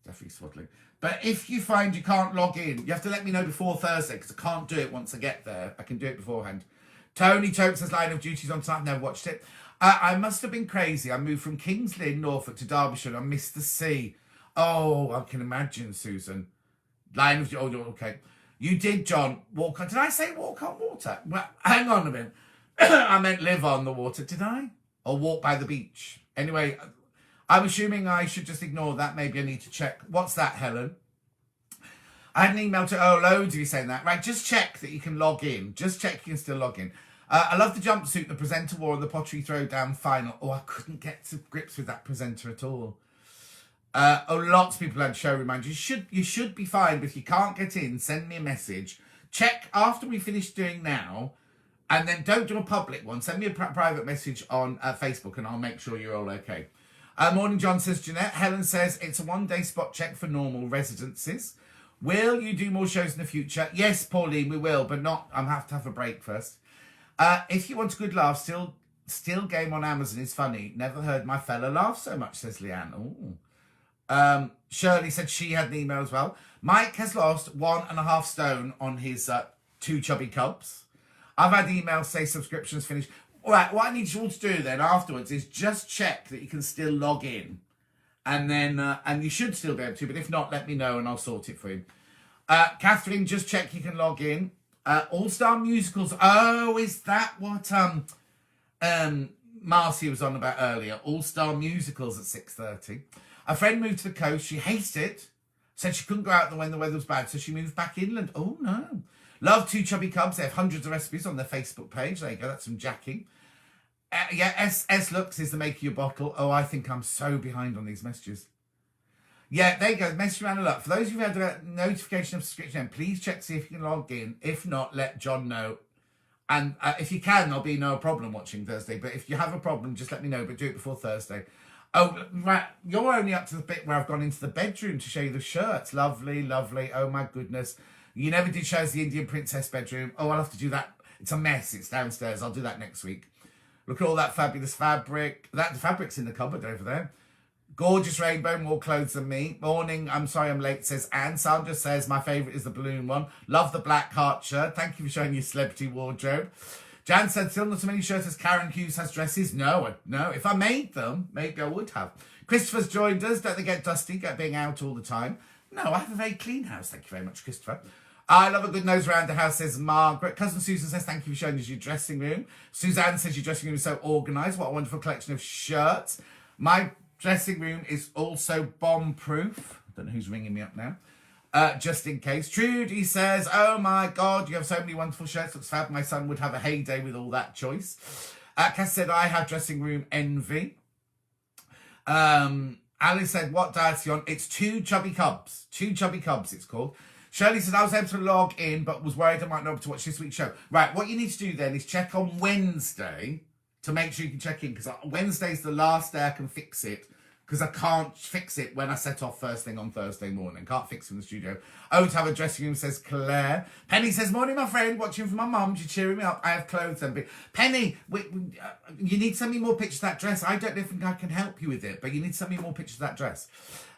Steffi swaddling. But if you find you can't log in, you have to let me know before Thursday because I can't do it once I get there. I can do it beforehand. Tony Tope says Line of Duty's on tonight. I've never watched it. I must have been crazy. I moved from Kings Lynn, Norfolk to Derbyshire and I missed the sea. Oh, I can imagine, Susan. Line of Duty. Oh, okay. You did, John. Walk on. Did I say walk on water? Well, hang on a minute. I meant live on the water, did I? Or walk by the beach. Anyway, I'm assuming I should just ignore that. Maybe I need to check. What's that, Helen? I had an email to, loads of you saying that. Right, just check that you can log in. Just check you can still log in. I love the jumpsuit the presenter wore in the pottery throwdown final. Oh, I couldn't get to grips with that presenter at all. Lots of people had show reminders. You should be fine, but if you can't get in, send me a message. Check after we finish doing now, and then don't do a public one. Send me a private message on Facebook, and I'll make sure you're all okay. Morning, John, says Jeanette. Helen says it's a one-day spot check for normal residences. Will you do more shows in the future? Yes, Pauline, we will, but not. I have to have a break first. If you want a good laugh, still game on Amazon is funny. Never heard my fella laugh so much, says Leanne. Ooh. Shirley said she had an email as well. Mike has lost 1.5 stone on his 2 chubby cubs. I've had emails say subscriptions finished. All right, what I need you all to do then afterwards is just check that you can still log in. And then, and you should still be able to, but if not, let me know and I'll sort it for you. Catherine, just check you can log in. All-Star Musicals. Oh, is that what Marcy was on about earlier? All-Star Musicals at 6:30. A friend moved to the coast. She hates it. Said she couldn't go out when the weather was bad, so she moved back inland. Oh, no. Love 2 chubby cubs. They have hundreds of recipes on their Facebook page. There you go. That's from Jackie. S Looks is the make of your bottle. Oh, I think I'm so behind on these messages. Yeah, there you go. Message around a lot. For those of you who had a notification of subscription, please check see if you can log in. If not, let John know. And if you can, there'll be no problem watching Thursday. But if you have a problem, just let me know. But do it before Thursday. Oh, right. You're only up to the bit where I've gone into the bedroom to show you the shirts. Lovely, lovely. Oh, my goodness. You never did show us the Indian princess bedroom. Oh, I'll have to do that. It's a mess. It's downstairs. I'll do that next week. Look at all that fabulous fabric. The fabric's in the cupboard over there. Gorgeous rainbow, more clothes than me. Morning, I'm sorry I'm late, says Anne. Sandra says, my favourite is the balloon one. Love the black heart shirt. Thank you for showing your celebrity wardrobe. Jan said, still not so many shirts as Karen Hughes has dresses. No. If I made them, maybe I would have. Christopher's joined us. Don't they get dusty, get being out all the time? No, I have a very clean house. Thank you very much, Christopher. I love a good nose around the house, says Margaret. Cousin Susan says, thank you for showing us your dressing room. Suzanne says, your dressing room is so organised. What a wonderful collection of shirts. My dressing room is also bomb-proof. I don't know who's ringing me up now. Just in case. Trudy says, oh my God, you have so many wonderful shirts. Looks fab. My son would have a heyday with all that choice. Cass said, I have dressing room envy. Alice said, what diet's he on? It's 2 chubby cubs. 2 chubby cubs, it's called. Shirley said, I was able to log in, but was worried I might not be able to watch this week's show. Right, what you need to do then is check on Wednesday to make sure you can check in, because Wednesday's the last day I can fix it, because I can't fix it when I set off first thing on Thursday morning. Can't fix it in the studio. Oh, to have a dressing room, says Claire. Penny says, morning, my friend. Watching for my mum. She's cheering me up. I have clothes and Penny, you need to send me more pictures of that dress. I don't think I can help you with it, but you need to send me more pictures of that dress.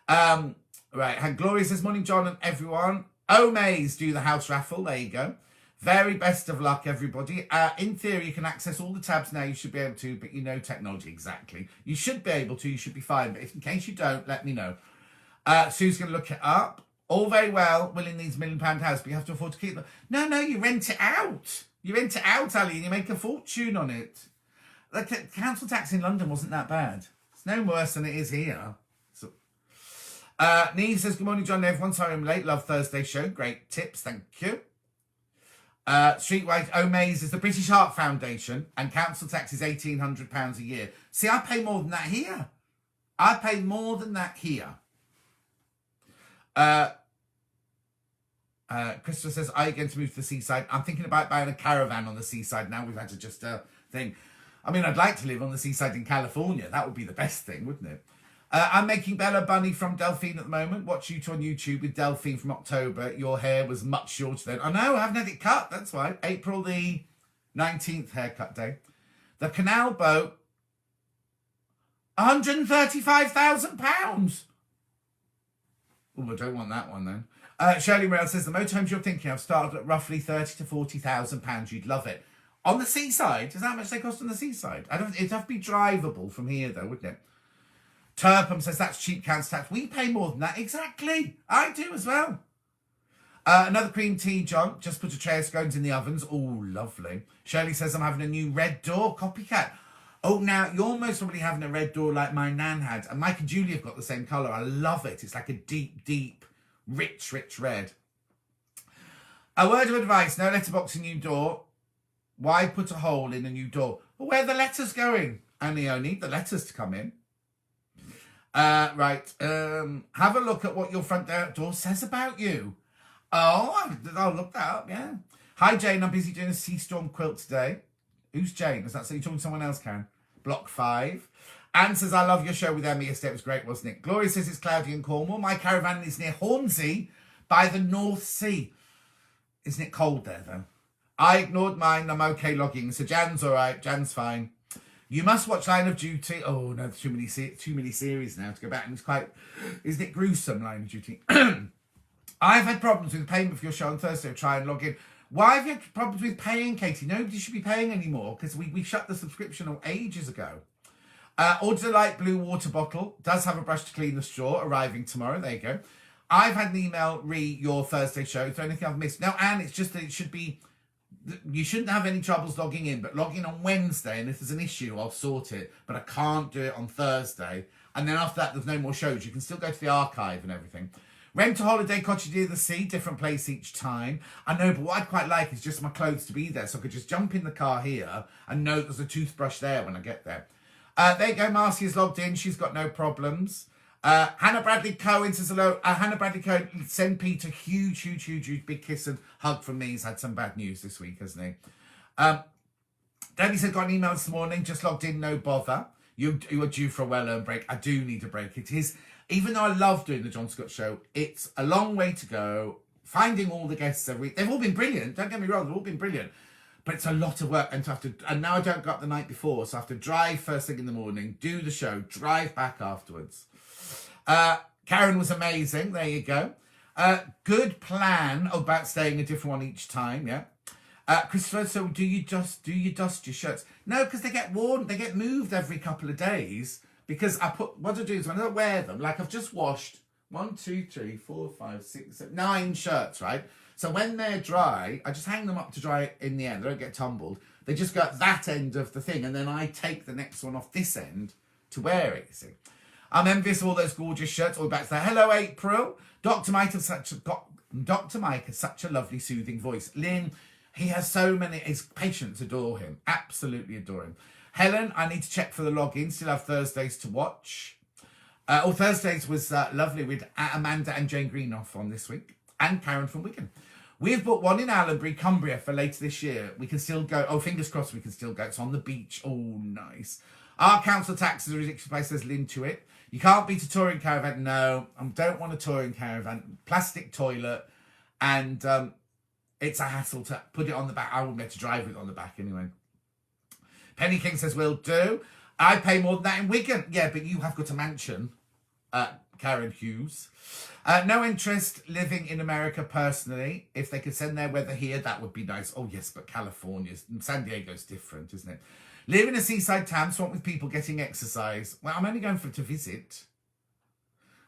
Right. And Gloria says, morning, John and everyone. Oh, Maze, do the house raffle. There you go. Very best of luck, everybody. In theory, you can access all the tabs now. You should be able to, but you know technology exactly. You should be able to. You should be fine. But if in case you don't, let me know. Sue's going to look it up. All very well, Willing needs £1 million house, but you have to afford to keep them. No, you rent it out. You rent it out, Ali, and you make a fortune on it. The council tax in London wasn't that bad. It's no worse than it is here. So, Neve says, good morning, John and everyone. Sorry I'm late. Love Thursday show. Great tips. Thank you. Streetwise, Omaze is the British Heart Foundation, and council tax is £1,800 a year. See, I pay more than that here. I pay more than that here. Christopher says, are you going to move to the seaside? I'm thinking about buying a caravan on the seaside now. We've had to just thing. I mean, I'd like to live on the seaside in California. That would be the best thing, wouldn't it? I'm making Bella Bunny from Delphine at the moment. Watch you on YouTube with Delphine from October. Your hair was much shorter then. I know, I haven't had it cut. That's why. April the 19th haircut day. The Canal Boat, £135,000. Oh, I don't want that one then. Shirley Rail says, the motorhomes you're thinking of started at roughly £30,000 to £40,000. You'd love it. On the seaside? Is that how much they cost on the seaside? It'd have to be drivable from here though, wouldn't it? Turpum says, that's cheap council tax. We pay more than that. Exactly. I do as well. Another cream tea, John. Just put a tray of scones in the ovens. Oh, lovely. Shirley says, I'm having a new red door copycat. Oh, now, you're most probably having a red door like my nan had. And Mike and Julie have got the same colour. I love it. It's like a deep, deep, rich, rich red. A word of advice. No letterbox in new door. Why put a hole in a new door? Well, where are the letters going? And you'll need the letters to come in. Right. Have a look at what your front door says about you. Oh, I'll look that up, yeah. Hi, Jane. I'm busy doing a Sea Storm quilt today. Who's Jane? Is that so you're talking to someone else, Karen? Block 5. Anne says, I love your show with Emmy. It was great, wasn't it? Gloria says it's cloudy in Cornwall. My caravan is near Hornsey by the North Sea. Isn't it cold there, though? I ignored mine. I'm okay logging. So Jan's all right. Jan's fine. You must watch Line of Duty. Oh, no, there's too many series now to go back. And isn't it gruesome, Line of Duty? I've had problems with payment for your show on Thursday. I'll try and log in. Why have you had problems with paying, Katie? Nobody should be paying anymore because we shut the subscription ages ago. Ordered a light blue water bottle. Does have a brush to clean the straw. Arriving tomorrow. There you go. I've had an email your Thursday show. Is there anything I've missed? No, Anne, it's just that it should be... You shouldn't have any troubles logging in, but log in on Wednesday, and if there's an issue, I'll sort it. But I can't do it on Thursday. And then after that, there's no more shows. You can still go to the archive and everything. Rent a holiday cottage near the sea, different place each time. I know, but what I'd quite like is just my clothes to be there, so I could just jump in the car here and know there's a toothbrush there when I get there. There you go, Marcy's logged in. She's got no problems. Hannah Bradley Cohen says hello. Hannah Bradley Cohen, send Pete a huge big kiss and hug from me. He's had some bad news this week, hasn't he? Danny said, got an email this morning, just logged in, no bother. You are due for a well-earned break. I do need a break. It is, even though I love doing the John Scott show, it's a long way to go. Finding all the guests every week. They've all been brilliant. Don't get me wrong, they've all been brilliant. But it's a lot of work, and now I don't go up the night before, so I have to drive first thing in the morning, do the show, drive back afterwards. Karen was amazing. There you go. Good plan about staying a different one each time. Yeah. Christopher, so do you dust your shirts? No, because they get worn, they get moved every couple of days. Because what I do is when I wear them, like I've just washed 1, 2, 3, 4, 5, 6, 7, 9 shirts, right? So when they're dry, I just hang them up to dry in the end. They don't get tumbled. They just go at that end of the thing, and then I take the next one off this end to wear it, you see. I'm envious of all those gorgeous shirts. All back to that. Hello, April. Dr. Mike has such a lovely, soothing voice. Lynn, he has so many. His patients adore him. Absolutely adore him. Helen, I need to check for the login. Still have Thursdays to watch. Thursdays was lovely with Amanda and Jane Greenoff on this week. And Karen from Wigan. We've booked one in Allenbury, Cumbria for later this year. We can still go. Oh, fingers crossed we can still go. It's on the beach. Oh, nice. Our council tax is a ridiculous place, says Lynn to it. You can't beat a touring caravan. No, I don't want a touring caravan. Plastic toilet. And it's a hassle to put it on the back. I wouldn't be able to drive it on the back anyway. Penny King says, will do. I pay more than that in Wigan. Yeah, but you have got a mansion, Karen Hughes. No interest living in America personally. If they could send their weather here, that would be nice. Oh, yes, but California's, San Diego's different, isn't it? Live in a seaside town, swamp with people getting exercise. Well, I'm only going to visit.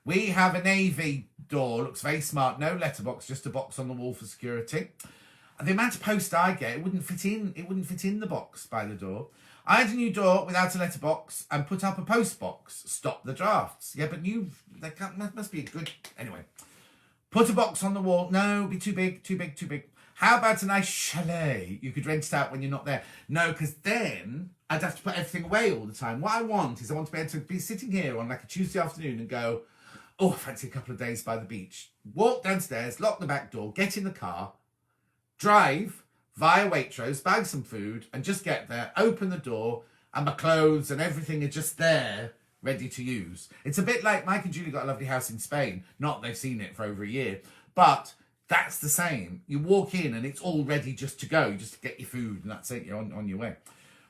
We have a navy door, looks very smart. No letterbox, just a box on the wall for security. The amount of post I get, it wouldn't fit in the box by the door. I had a new door without a letterbox and put up a post box. Stop the drafts. Yeah, but must be a good... Anyway. Put a box on the wall. No, it'd be too big. How about a nice chalet? You could rent it out when you're not there. No, because then I'd have to put everything away all the time. What I want is I want to be able to be sitting here on like a Tuesday afternoon and go, oh, I fancy a couple of days by the beach. Walk downstairs, lock the back door, get in the car, drive via Waitrose, bag some food, and just get there, open the door, and my clothes and everything are just there, ready to use. It's a bit like Mike and Julie got a lovely house in Spain. Not they've seen it for over a year, but that's the same. You walk in and it's all ready just to go, just to get your food, and that's it. You're on your way.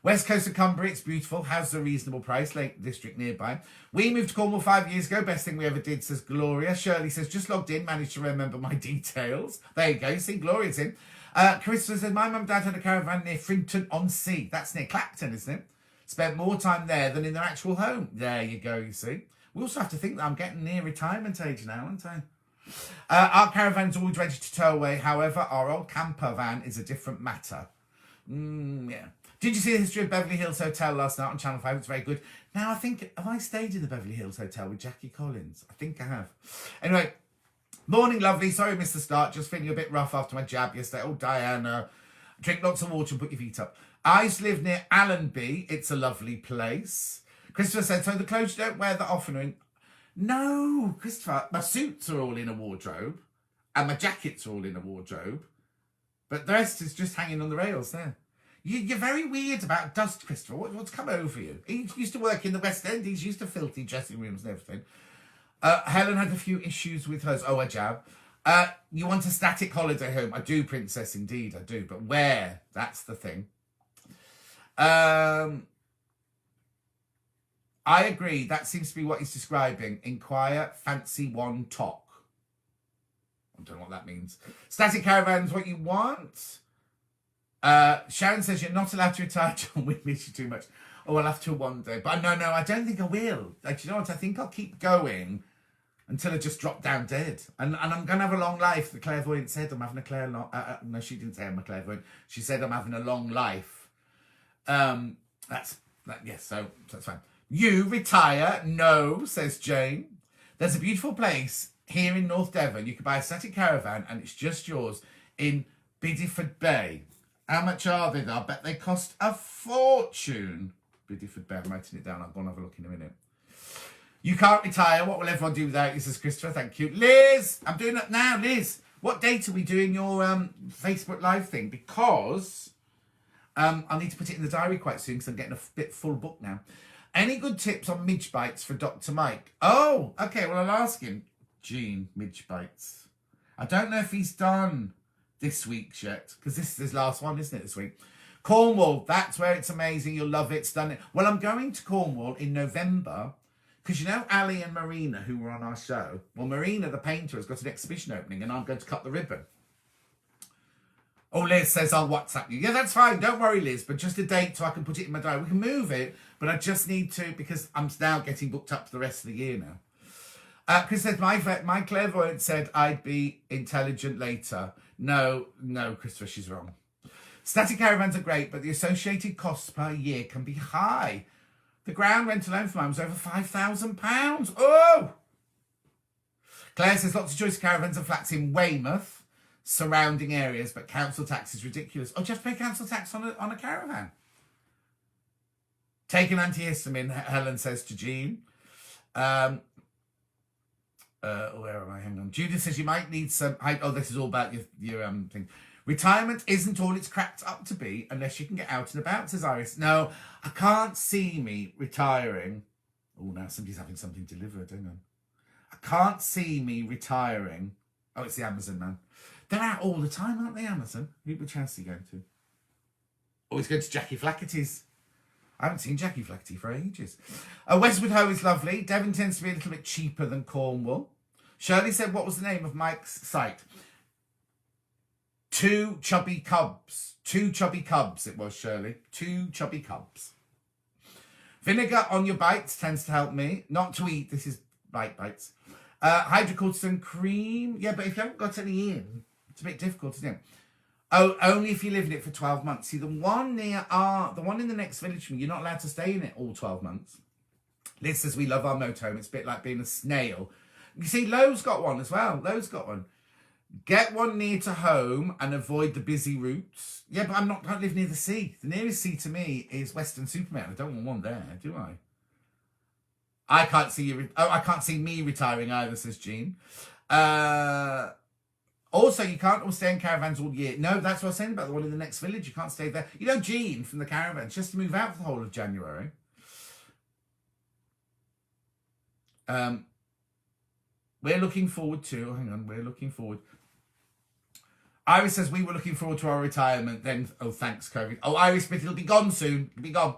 West coast of Cumbria, it's beautiful. Houses a reasonable price. Lake District nearby. We moved to Cornwall 5 years ago. Best thing we ever did, says Gloria. Shirley says, just logged in, managed to remember my details. There you go. You see, Gloria's in. Christopher says, my mum and dad had a caravan near Frinton-on-Sea. That's near Clacton, isn't it? Spent more time there than in their actual home. There you go, you see. We also have to think that I'm getting near retirement age now, aren't I? Our caravan's always ready to tow away. However, our old camper van is a different matter. Yeah. Did you see the history of Beverly Hills Hotel last night on Channel 5? It's very good. Now, have I stayed in the Beverly Hills Hotel with Jackie Collins? I think I have. Anyway, morning, lovely. Sorry I missed the start. Just feeling a bit rough after my jab yesterday. Oh, Diana. Drink lots of water and put your feet up. I used to live near Allenby. It's a lovely place. Christopher said, so the clothes you don't wear that often are in... No, Christopher, my suits are all in a wardrobe and my jackets are all in a wardrobe. But the rest is just hanging on the rails there. You're very weird about dust, Christopher. What's come over you? He used to work in the West End. He's used to filthy dressing rooms and everything. Helen had a few issues with hers. Oh, a jab. You want a static holiday home? I do, Princess, indeed, I do. But where? That's the thing. I agree. That seems to be what he's describing. Inquire, fancy one talk. I don't know what that means. Static caravan's what you want. Sharon says you're not allowed to retire, John. We miss you too much. Oh, I'll have to one day. But no, I don't think I will. Like, you know what? I think I'll keep going until I just drop down dead. And I'm going to have a long life. The clairvoyant said I'm having a no, she didn't say I'm a clairvoyant. She said I'm having a long life. Yes, so that's fine. You retire? No, says Jane. There's a beautiful place here in North Devon. You can buy a static caravan and it's just yours in Bideford Bay. How much are they though? I bet they cost a fortune. Bideford Bay, I'm writing it down. I'll go and have a look in a minute. You can't retire. What will everyone do without you, says Christopher. Thank you. Liz, I'm doing that now. Liz, what date are we doing your Facebook Live thing? Because I need to put it in the diary quite soon because I'm getting a bit full book now. Any good tips on midge bites for Dr. Mike? Oh, okay. Well, I'll ask him. Gene, midge bites. I don't know if he's done this week's yet because this is his last one, isn't it, this week? Cornwall, that's where it's amazing. You'll love it. It's done it. Well, I'm going to Cornwall in November because you know Ali and Marina, who were on our show? Well, Marina, the painter, has got an exhibition opening and I'm going to cut the ribbon. Oh, Liz says I'll WhatsApp you. Yeah, that's fine. Don't worry, Liz. But just a date so I can put it in my diary. We can move it, but I just need to because I'm now getting booked up for the rest of the year now. Chris says, my clairvoyant said I'd be intelligent later. No, Christopher, she's wrong. Static caravans are great, but the associated costs per year can be high. The ground rent alone for mine was over £5,000. Oh! Claire says, lots of choice caravans and flats in Weymouth, surrounding areas, but council tax is ridiculous. Oh, do you have to pay council tax on a caravan? Take an antihistamine, Helen says to Jean. Where am I? Hang on. Judith says you might need some... Oh, this is all about your thing. Retirement isn't all it's cracked up to be unless you can get out and about, says Iris. No, I can't see me retiring. Oh, now somebody's having something delivered, hang on. I can't see me retiring. Oh, it's the Amazon man. They're out all the time, aren't they, Amazon? Which house are you going to? Oh, he's going to Jackie Flaherty's. I haven't seen Jackie Flaherty for ages. Westwood Ho is lovely. Devon tends to be a little bit cheaper than Cornwall. Shirley said, what was the name of Mike's site? Two Chubby Cubs. Two Chubby Cubs, it was, Shirley. Two Chubby Cubs. Vinegar on your bites tends to help me. Not to eat, this is bites. Hydrocortisone cream. Yeah, but if you haven't got any in, it's a bit difficult, isn't it? Oh, only if you live in it for 12 months. See, the one in the next village from me, you're not allowed to stay in it all 12 months. Liz says we love our motorhome. It's a bit like being a snail. You see, Lowe's got one as well. Lowe's got one. Get one near to home and avoid the busy routes. Yeah, but I don't live near the sea. The nearest sea to me is Weston-super-Mare. I don't want one there, do I? I can't see you. I can't see me retiring either, says Jean. Also, you can't all stay in caravans all year. No, that's what I was saying about the one in the next village. You can't stay there. You know, Jean from the caravan, she has to move out for the whole of January. We're looking forward to, hang on, we're looking forward. Iris says we were looking forward to our retirement. Then, oh, thanks, COVID. Oh, Iris Smith, it'll be gone soon. It'll be gone.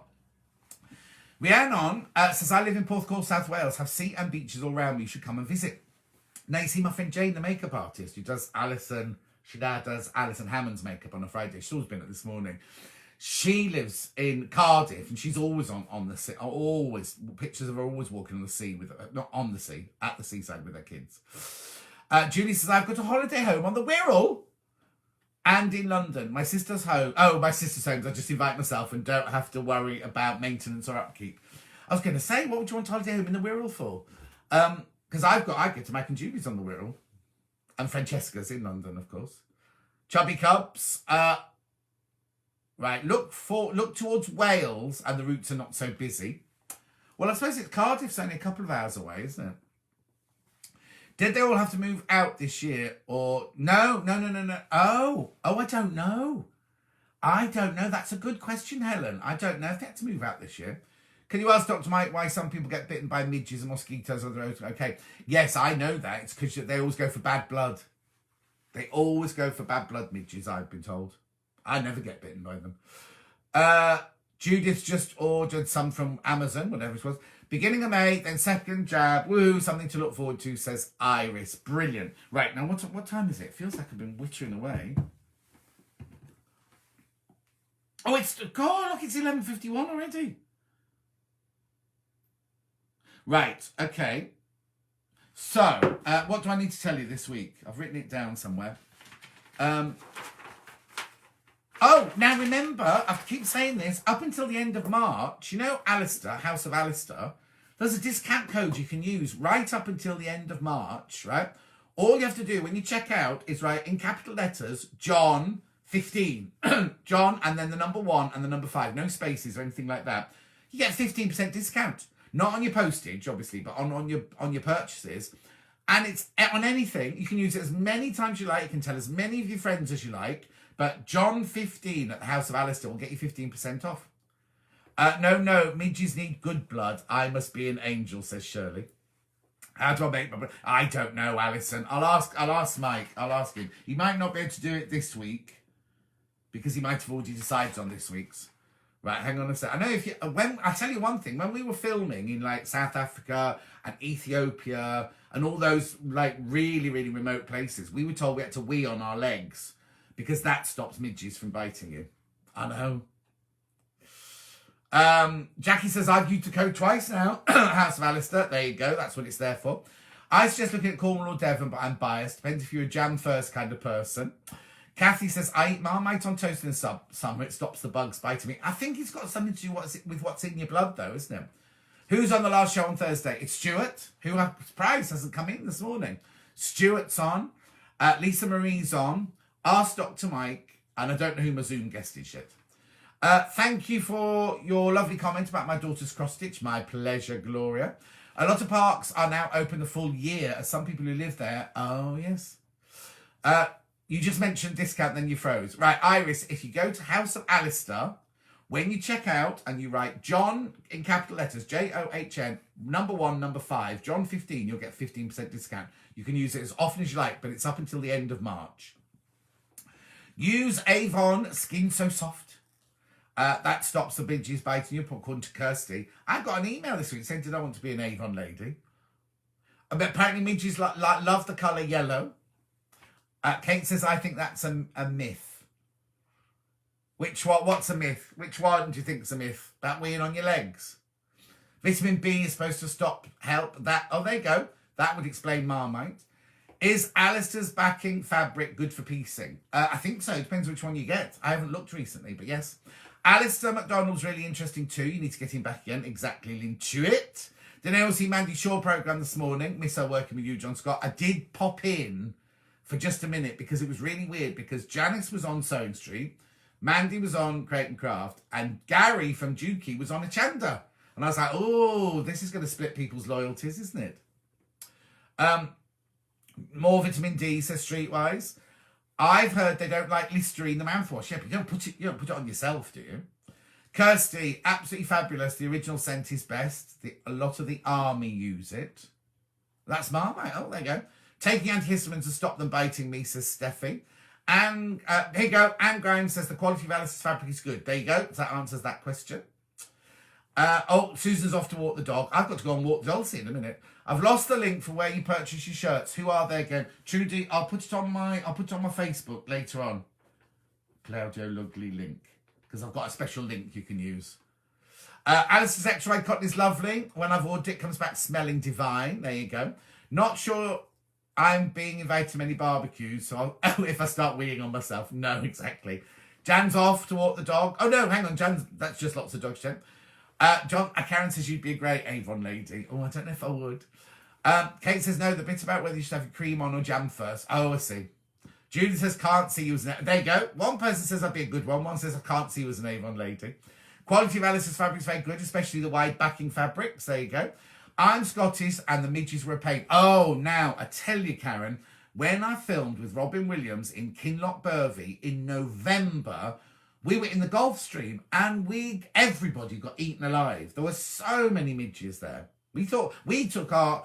Rhiannon says, I live in Porthcawl, South Wales, have sea and beaches all around me. You should come and visit. Now, you see my friend Jane, the makeup artist, who does she now does Alison Hammond's makeup on a Friday. She's always been at this morning. She lives in Cardiff, and she's always on the sea. Always, pictures of her always walking on the sea, not on the sea, at the seaside with her kids. Julie says, I've got a holiday home on the Wirral. And in London, my sister's home. Oh, my sister's homes. I just invite myself and don't have to worry about maintenance or upkeep. I was going to say, what would you want a holiday home in the Wirral for? Because I get to Mac and Julie's on the Wirral, and Francesca's in London, of course. Chubby Cubs. Right, look towards Wales, and the routes are not so busy. Well, I suppose Cardiff's only a couple of hours away, isn't it? Did they all have to move out this year? Or no. Oh, I don't know. That's a good question, Helen. I don't know if they had to move out this year. Can you ask Dr. Mike why some people get bitten by midges and mosquitoes on the road? Okay. Yes, I know that. It's because they always go for bad blood. They always go for bad blood midges, I've been told. I never get bitten by them. Judith just ordered some from Amazon, whatever it was. Beginning of May, then second jab. Woo, something to look forward to, says Iris. Brilliant. Right, now what time is it? It feels like I've been wittering away. Oh, it's 11:51 already. Right, okay. So, what do I need to tell you this week? I've written it down somewhere. Oh, now remember, I keep saying this, up until the end of March, you know Alistair, House of Alistair, there's a discount code you can use right up until the end of March, right? All you have to do when you check out is write in capital letters, John 15. John, and then the number 1 and the number 5. No spaces or anything like that. You get 15% discount. Not on your postage, obviously, but on your purchases. And it's on anything. You can use it as many times as you like. You can tell as many of your friends as you like. But John 15 at the House of Alistair will get you 15% off. No, midges need good blood. I must be an angel, says Shirley. How do I make my blood? I don't know, Alison. I'll ask Mike. I'll ask him. He might not be able to do it this week because he might have already decided on this week's. Right, hang on a sec. I know I tell you one thing, when we were filming in like South Africa and Ethiopia and all those like really, really remote places, we were told we had to wee on our legs because that stops midges from biting you. I know. Jackie says, I've used the code twice now. House of Alistair. There you go. That's what it's there for. I suggest looking at Cornwall or Devon, but I'm biased. Depends if you're a jam first kind of person. Kathy says, I eat Marmite on toast in the summer. It stops the bugs biting me. I think it's got something to do with what's in your blood, though, isn't it? Who's on the last show on Thursday? It's Stuart, who I'm surprised hasn't come in this morning. Stuart's on. Lisa Marie's on. Ask Dr. Mike. And I don't know who my Zoom guest is yet. Thank you for your lovely comment about my daughter's cross-stitch. My pleasure, Gloria. A lot of parks are now open the full year, as some people who live there. Oh, yes. You just mentioned discount, then you froze. Right, Iris, if you go to House of Alistair, when you check out and you write John in capital letters, John, number 1, number 5, John 15, you'll get 15% discount. You can use it as often as you like, but it's up until the end of March. Use Avon Skin So Soft. That stops the midges biting you, according to Kirsty. I got an email this week saying, did I want to be an Avon lady? But apparently midges love the colour yellow. Kate says, I think that's a myth. What's a myth? Which one do you think's a myth? That weeing on your legs? Vitamin B is supposed to help that. Oh, there you go. That would explain Marmite. Is Alistair's backing fabric good for piecing? I think so. Depends which one you get. I haven't looked recently, but yes. Alistair McDonald's really interesting too. You need to get him back again. Exactly into it. Did I see Mandy Shaw programme this morning? Miss her working with you, John Scott. I did pop in for just a minute because it was really weird because Janice was on Sewing Street, Mandy was on Crate and Craft, and Gary from Dukey was on Achanda. And I was like, oh, this is going to split people's loyalties, isn't it? More vitamin D, says Streetwise. I've heard they don't like Listerine, the mouthwash. Yeah, but you don't put it on yourself, do you? Kirsty, absolutely fabulous. The original scent is best. A lot of the army use it. That's Marmite. Oh, there you go. Taking antihistamines to stop them biting me, says Steffi. And here you go. Anne Grimes says the quality of Alice's fabric is good. There you go. So that answers that question. Susan's off to walk the dog. I've got to go and walk Dulcie in a minute. I've lost the link for where you purchase your shirts. Who are they again? Trudy, I'll put it on my Facebook later on. Claudio Lugly link. Because I've got a special link you can use. Alice's X-ray cotton is lovely. When I've ordered it, comes back smelling divine. There you go. Not sure I'm being invited to many barbecues, so if I start weeing on myself. No, exactly. Jan's off to walk the dog. Oh, no, hang on. That's just lots of dogs, Jan. Karen says you'd be a great Avon lady. Oh, I don't know if I would. Kate says, no, the bit about whether you should have your cream on or jam first. Oh, I see. Judy says, can't see you as an... There you go. One person says I'd be a good one. One says I can't see you as an Avon lady. Quality of Alice's fabric is very good, especially the wide backing fabrics. There you go. I'm Scottish and the midges were a pain. Oh, now, I tell you, Karen, when I filmed with Robin Williams in Kinloch Burvey in November, we were in the Gulf Stream and everybody got eaten alive. There were so many midges there. We took our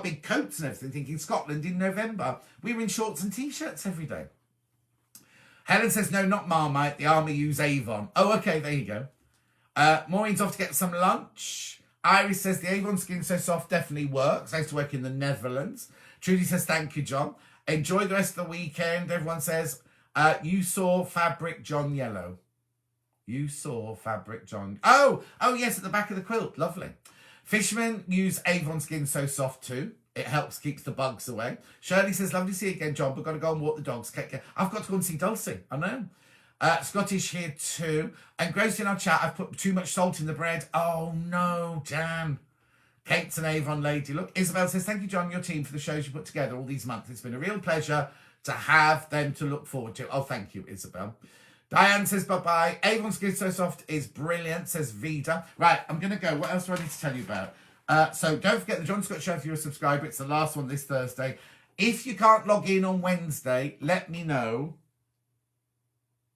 big coats and everything, thinking Scotland in November. We were in shorts and t-shirts every day. Helen says, no, not Marmite. The army use Avon. Oh, okay, there you go. Maureen's off to get some lunch. Iris says, the Avon Skin So Soft definitely works. I used to work in the Netherlands. Trudy says, thank you, John. Enjoy the rest of the weekend. Everyone says, you saw fabric John Yellow. You saw fabric John. Oh, yes, at the back of the quilt. Lovely. Fishermen use Avon Skin So Soft too. It helps keep the bugs away. Shirley says, lovely to see you again, John, but got to go and walk the dogs. I've got to go and see Dulcie. I know. Scottish here too. And Grace in our chat, I've put too much salt in the bread. Oh no, Jan. Kate's an Avon lady. Look, Isabel says, thank you, John, your team for the shows you put together all these months. It's been a real pleasure to have them to look forward to. Oh, thank you, Isabel. Diane says, bye-bye. Avon Skin So Soft is brilliant, says Vida. Right, I'm going to go. What else do I need to tell you about? So don't forget the John Scott Show if you're a subscriber. It's the last one this Thursday. If you can't log in on Wednesday, let me know.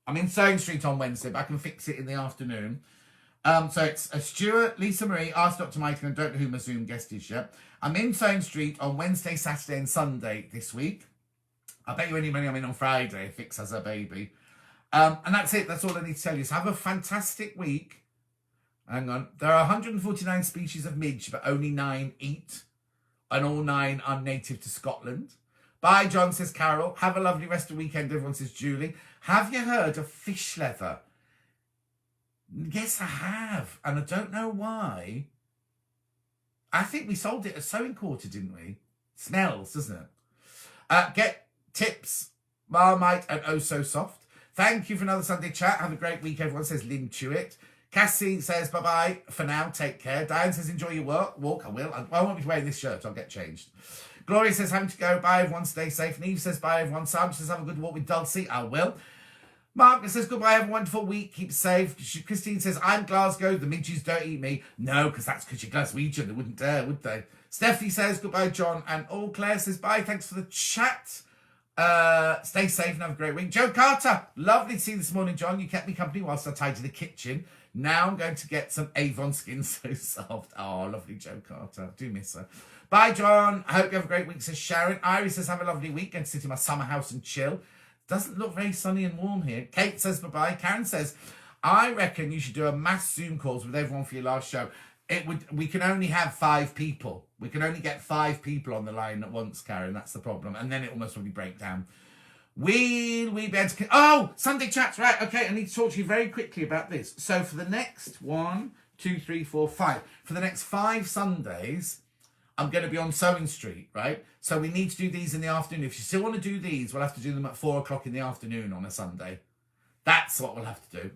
I'm in Sewing Street on Wednesday, but I can fix it in the afternoon. So it's Stuart, Lisa Marie, Ask Dr. Mike, and I don't know who my Zoom guest is yet. I'm in Sewing Street on Wednesday, Saturday, and Sunday this week. I bet you any money I'm in on Friday if Fix has her baby. And that's it. That's all I need to tell you. So have a fantastic week. Hang on. There are 149 species of midge, but only 9 eat. And all 9 are native to Scotland. Bye, John, says Carol. Have a lovely rest of the weekend, everyone, says Julie. Have you heard of fish leather? Yes, I have. And I don't know why. I think we sold it at Sewing Quarter, didn't we? Smells, doesn't it? Get tips, Marmite and Oh So Soft. Thank you for another Sunday chat. Have a great week, everyone, says Lynn Chewett. Cassie says, bye-bye for now. Take care. Diane says, enjoy your walk. I will. I won't be wearing this shirt. I'll get changed. Gloria says, having to go. Bye, everyone. Stay safe. Neve says, bye, everyone. Sam says, have a good walk with Dulcie. I will. Mark says, goodbye, have a wonderful week. Keep safe. Christine says, I'm Glasgow. The midges don't eat me. No, because that's because you're Glaswegian. They wouldn't dare, would they? Stephanie says, goodbye, John. And all Claire says, bye. Thanks for the chat. Stay safe and have a great week. Joe Carter, lovely to see you this morning, John. You kept me company whilst I tidied the kitchen. Now I'm going to get some Avon Skin So Soft. Oh, lovely Joe Carter. Do miss her. Bye, John. I hope you have a great week, says Sharon. Iris says, have a lovely week. Going to sit in my summer house and chill. Doesn't look very sunny and warm here. Kate says, bye-bye. Karen says, I reckon you should do a mass Zoom calls with everyone for your last show. We can only have 5 people. We can only get 5 people on the line at once, Karen. That's the problem. And then it almost will break down. Will we be able to... Oh, Sunday chats. Right, okay. I need to talk to you very quickly about this. So for the next 1, 2, 3, 4, 5. For the next 5 Sundays, I'm going to be on Sewing Street, right? So we need to do these in the afternoon. If you still want to do these, we'll have to do them at 4 o'clock in the afternoon on a Sunday. That's what we'll have to do.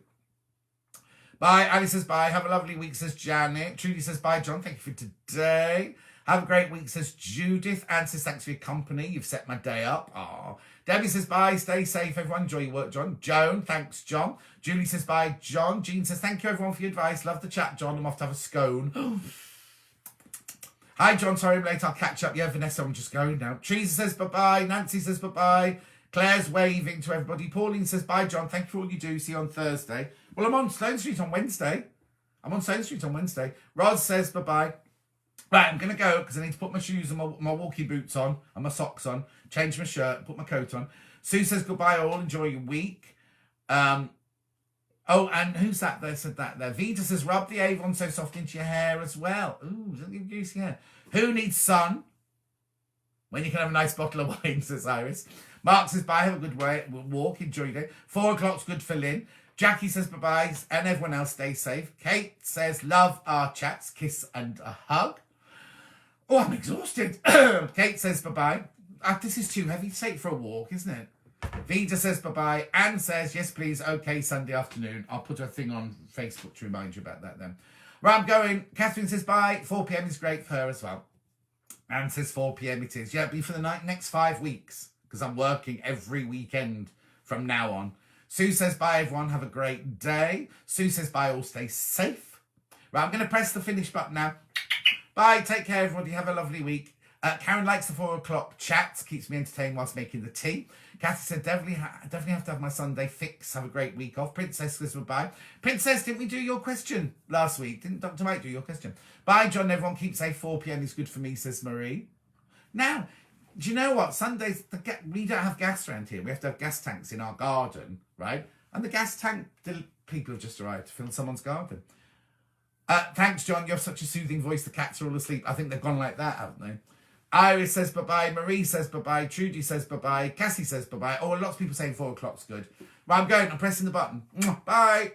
Bye. Ali says bye. Have a lovely week, says Janet. Trudy says bye, John. Thank you for today. Have a great week, says Judith. Anne says thanks for your company. You've set my day up. Aw. Debbie says bye. Stay safe, everyone. Enjoy your work, John. Joan, thanks, John. Julie says bye, John. Jean says thank you, everyone, for your advice. Love the chat, John. I'm off to have a scone. Hi, John. Sorry I'm late. I'll catch up. Yeah, Vanessa, I'm just going now. Teresa says bye-bye. Nancy says bye-bye. Claire's waving to everybody. Pauline says bye, John. Thank you for all you do. See you on Thursday. Well, I'm on Stone Street on Wednesday. Rod says bye-bye. Right, I'm going to go because I need to put my shoes and my walking boots on and my socks on, change my shirt, put my coat on. Sue says goodbye all, enjoy your week. Oh, and who's that there said that there? Vita says rub the Avon So Soft into your hair as well. Ooh, doesn't give you juicy hair. Who needs sun when you can have a nice bottle of wine, says Iris. Mark says bye, have a good walk, enjoy your day. 4 o'clock's good for Lynn. Jackie says bye-bye, and everyone else stay safe. Kate says love our chats, kiss and a hug. Oh, I'm exhausted. Kate says bye-bye. This is too heavy to take for a walk, isn't it? Vida says bye-bye. Anne says, yes, please, okay, Sunday afternoon. I'll put a thing on Facebook to remind you about that then. Right, I'm going. Catherine says bye. 4 p.m. is great for her as well. Anne says 4 p.m. it is. Yeah, it'll be for the next 5 weeks because I'm working every weekend from now on. Sue says bye, everyone. Have a great day. Sue says bye, all stay safe. Right, I'm going to press the finish button now. Bye. Take care, everybody. Have a lovely week. Karen likes the 4 o'clock chat. Keeps me entertained whilst making the tea. Kathy said, definitely have to have my Sunday fix. Have a great week off. Princess says goodbye. Princess, didn't we do your question last week? Didn't Dr. Mike do your question? Bye, John. Everyone keep safe. 4 p.m. is good for me, says Marie. Now, do you know what? Sundays, we don't have gas around here. We have to have gas tanks in our garden, right? And the gas tank, people have just arrived to fill someone's garden. Thanks, John. You have such a soothing voice. The cats are all asleep. I think they've gone like that, haven't they? Iris says bye-bye. Marie says bye-bye. Trudy says bye-bye. Cassie says bye-bye. Oh, lots of people saying 4 o'clock's good. Right, I'm going. I'm pressing the button. Bye.